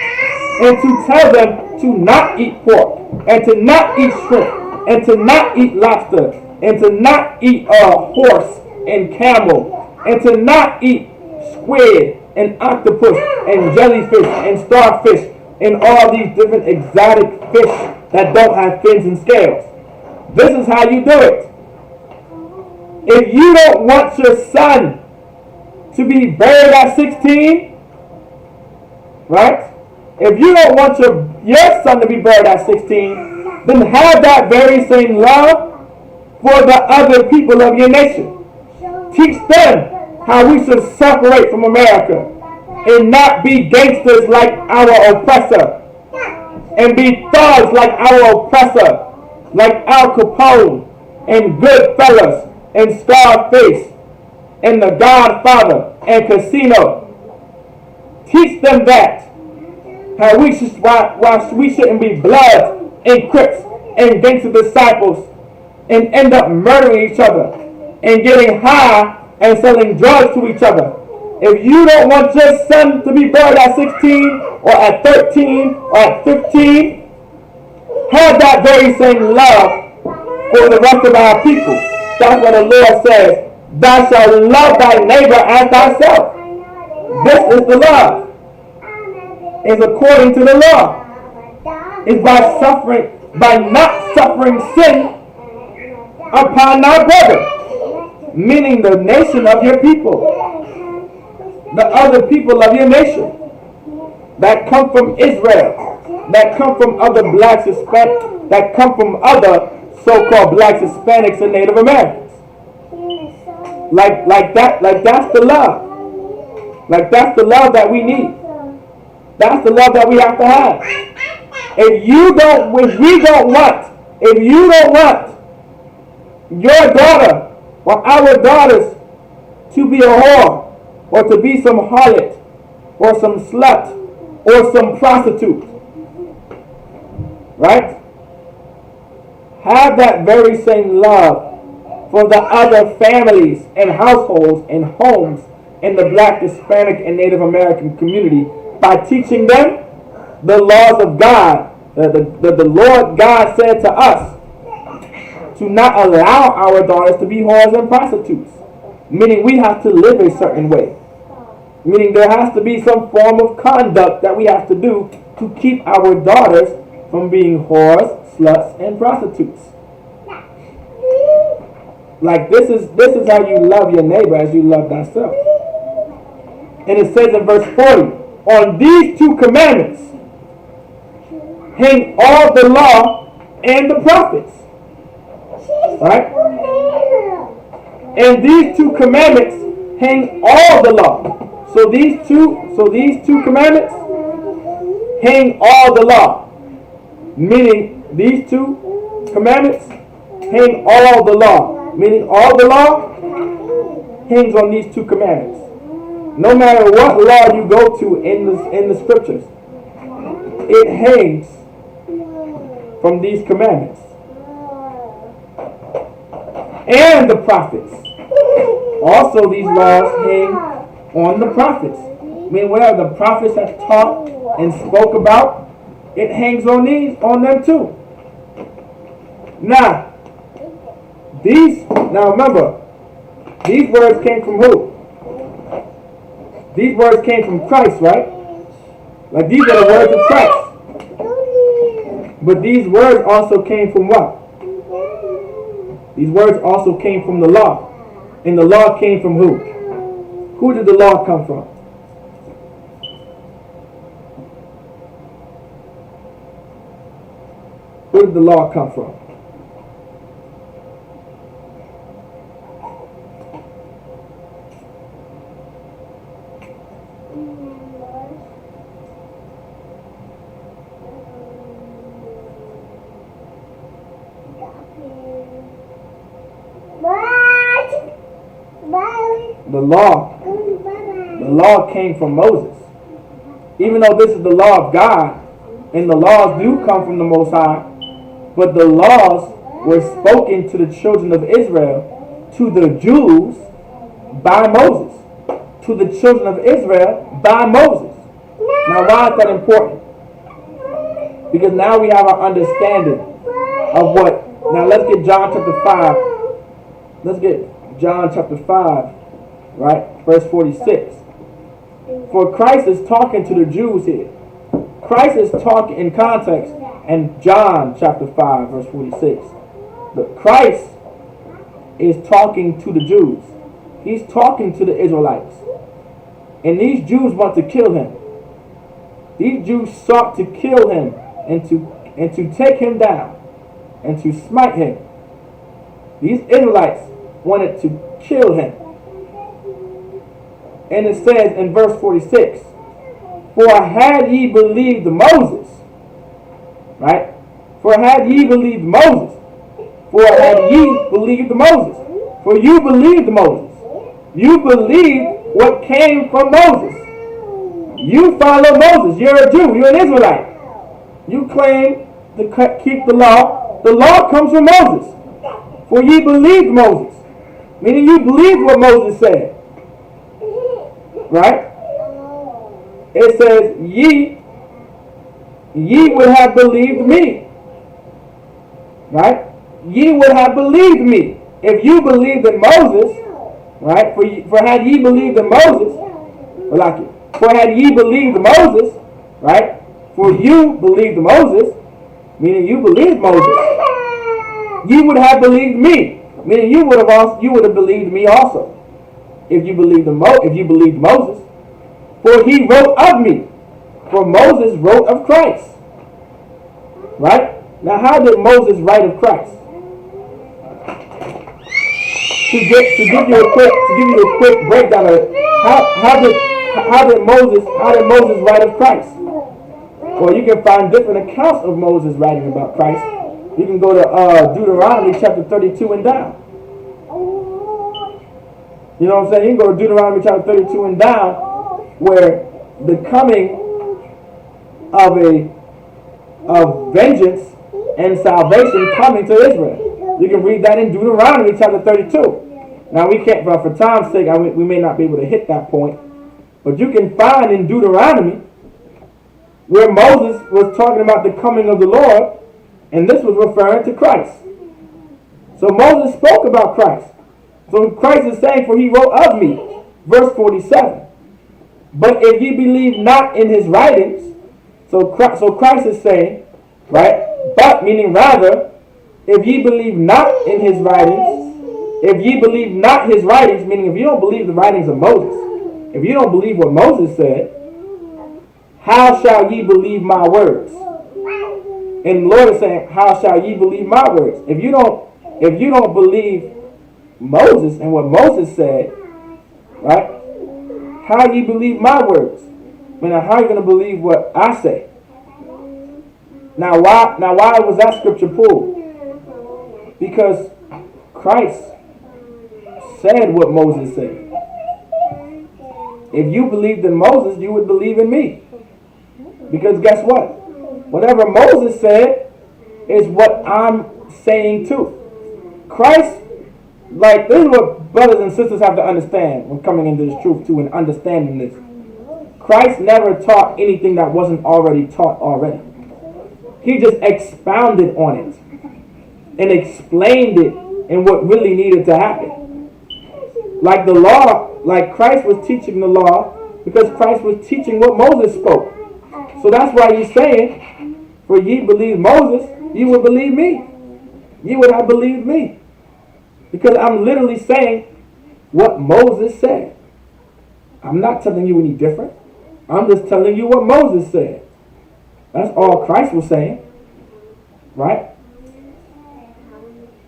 Speaker 1: and to tell them to not eat pork and to not eat shrimp and to not eat lobster and to not eat horse and camel and to not eat squid and octopus and jellyfish and starfish and all these different exotic fish that don't have fins and scales. This is how you do it. If you don't want your son to be buried at 16, right? If you don't want your son to be buried at 16, then have that very same love for the other people of your nation. Teach them how we should separate from America and not be gangsters like our oppressor, and be thugs like our oppressor, like Al Capone and Goodfellas and Scarface and The Godfather and Casino. Teach them that. How why we shouldn't be Bloods and Crips and gangster disciples and end up murdering each other and getting high and selling drugs to each other. If you don't want your son to be buried at 16 or at 13 or at 15, have that very same love for the rest of our people. That's what the Lord says. Thou shalt love thy neighbor as thyself. This is the love. It's according to the law. It's by not suffering sin upon our brother, meaning the nation of your people, the other people of your nation that come from Israel, that come from other blacks, Hispanics, that come from other so-called blacks, Hispanics, and Native Americans. That's the love. That's the love that we need. That's the love that we have to have. If you don't want your daughter or our daughters to be a whore, or to be some harlot, or some slut, or some prostitute, right? Have that very same love for the other families and households and homes in the Black, Hispanic, and Native American community by teaching them the laws of God. The Lord God said to us to not allow our daughters to be whores and prostitutes, meaning we have to live a certain way, meaning there has to be some form of conduct that we have to do to keep our daughters from being whores, sluts, and prostitutes. Like this is how you love your neighbor as you love thyself. And it says in verse 40, on these two commandments hang all the law and the prophets. Right? And these two commandments hang all the law. So these two commandments hang all the law. Meaning these two commandments hang all the law. Meaning all the law hangs on these two commandments. No matter what law you go to in the scriptures, it hangs from these commandments. And the prophets. Also these laws hang on the prophets. I mean, whatever the prophets have taught and spoke about, it hangs on them too. Now remember, these words came from who? These words came from Christ, right? Like these are the words of Christ. But these words also came from what? These words also came from the law. And the law came from who? Who did the law come from? Who did the law come from? The law came from Moses. Even though this is the law of God, and the laws do come from the Most High, but the laws were spoken to the children of Israel, to the Jews, by Moses. To the children of Israel, by Moses. Now why is that important? Because now we have an understanding of what. Now let's get John chapter 5. Let's get John chapter 5, right? Verse 46. For Christ is talking to the Jews here. Christ is talking in context in John chapter 5, verse 46. But Christ is talking to the Jews. He's talking to the Israelites. And these Jews want to kill him. These Jews sought to kill him and to take him down and to smite him. These Israelites wanted to kill him. And it says in verse 46, for had ye believed Moses, right? For had ye believed Moses, for had ye believed Moses, for you believed Moses. You believed what came from Moses. You follow Moses. You're a Jew. You're an Israelite. You claim to keep the law. The law comes from Moses. For ye believed Moses. Meaning you believed what Moses said. Right? It says, ye would have believed me. Right? Ye would have believed me. If you believed in Moses, right? For had ye believed in Moses, for had ye believed Moses, right? For you believed Moses, meaning you believed Moses, ye would have believed me, meaning you would have believed me also, if you believed Moses. For he wrote of me, for Moses wrote of Christ. Right? Now, how did Moses write of Christ? To give you a quick breakdown of it, how did Moses write of Christ? Well, you can find different accounts of Moses writing about Christ. You can go to Deuteronomy chapter 32 and down. You know what I'm saying? You can go to Deuteronomy chapter 32 and down, where the coming of vengeance and salvation coming to Israel. You can read that in Deuteronomy chapter 32. Now we can't, but for time's sake, we may not be able to hit that point. But you can find in Deuteronomy where Moses was talking about the coming of the Lord, and this was referring to Christ. So Moses spoke about Christ. So Christ is saying, for he wrote of me, verse 47. But if ye believe not in his writings, so Christ is saying, right? But meaning rather, if ye believe not in his writings, if ye believe not his writings, meaning if you don't believe the writings of Moses, if you don't believe what Moses said, how shall ye believe my words? And the Lord is saying, how shall ye believe my words? If you don't believe Moses and what Moses said, right? How ye believe my words? I mean, how are you going to believe what I say? Now why was that scripture pulled? Because Christ said what Moses said. If you believed in Moses, you would believe in me. Because guess what? Whatever Moses said is what I'm saying too. Christ, like, this is what brothers and sisters have to understand when coming into this truth too and understanding this. Christ never taught anything that wasn't already taught already. He just expounded on it and explained it and what really needed to happen. Like the law, like Christ was teaching the law because Christ was teaching what Moses spoke. So that's why he's saying, for ye believe Moses, you would believe me. You would have believed me. Because I'm literally saying what Moses said. I'm not telling you any different. I'm just telling you what Moses said. That's all Christ was saying. Right?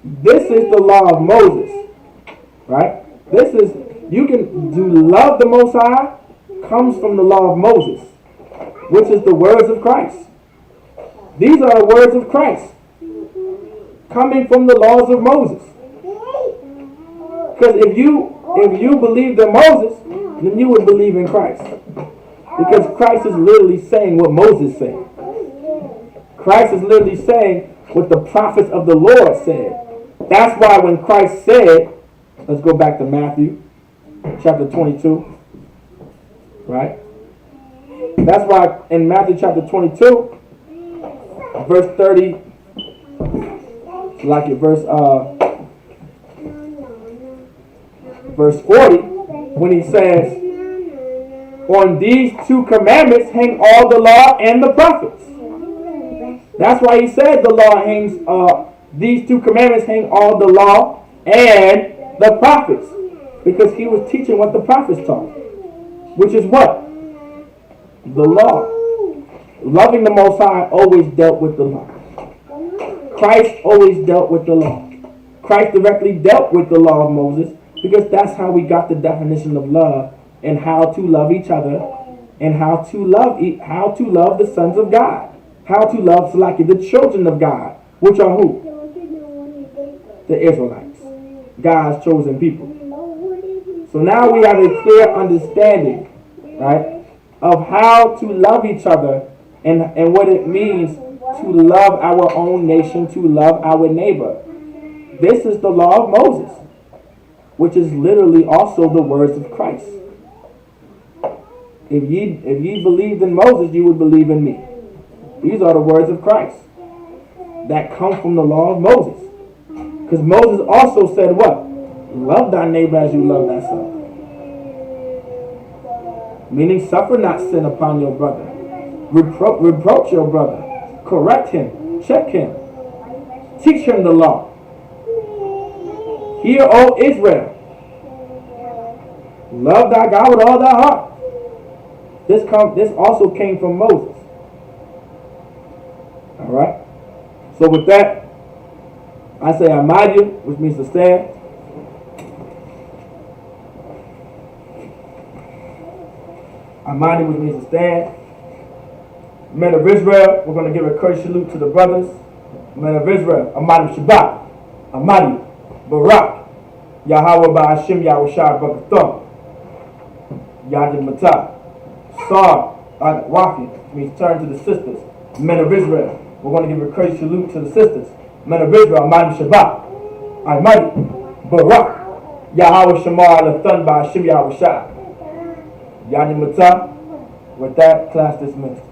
Speaker 1: This is the law of Moses. Right? This is, you can do love the Most High comes from the law of Moses, which is the words of Christ. These are the words of Christ coming from the laws of Moses. Because if you believed in Moses, then you would believe in Christ. Because Christ is literally saying what Moses said. Christ is literally saying what the prophets of the Lord said. That's why when Christ said, let's go back to Matthew chapter 22. Right? That's why in Matthew chapter 22, verse 30, like it, verse 40, when he says, On these two commandments hang all the law and the prophets. That's why he said the law hangs, these two commandments hang all the law and the prophets. Because he was teaching what the prophets taught. Which is what? The law. Loving the Most High always dealt with the law. Christ always dealt with the law. Christ directly dealt with the law of Moses because that's how we got the definition of love and how to love each other and how to love the sons of God. How to love the children of God, which are who? The Israelites, God's chosen people. So now we have a clear understanding, right, of how to love each other and what it means to love our own nation, to love our neighbor. This is the law of Moses, which is literally also the words of Christ. If ye believed in Moses, you would believe in me. These are the words of Christ that come from the law of Moses. Because Moses also said what? Love thy neighbor as you love thyself. Meaning suffer not sin upon your brother. Reproach your brother. Correct him. Check him. Teach him the law. Hear, O Israel. Love thy God with all thy heart. This also came from Moses. Alright? So with that, I say Amadu, which means to stand. Amadi, which means to stand. Men of Israel, we're going to give a courteous salute to the brothers. Men of Israel, Amadi Shabbat, Amadi, Barak, Yahweh Ba'ashim Yahushua Bakathon, Yadid Matah, Sar, Wafi, means turn to the sisters. Men of Israel, we're going to give a courteous salute to the sisters. Men of Israel, Amadi Shabbat, Amadi, Barak, Yahweh Shamar Alathon Ba'ashim Yahushua. Yadid Matah. With that, class dismissed.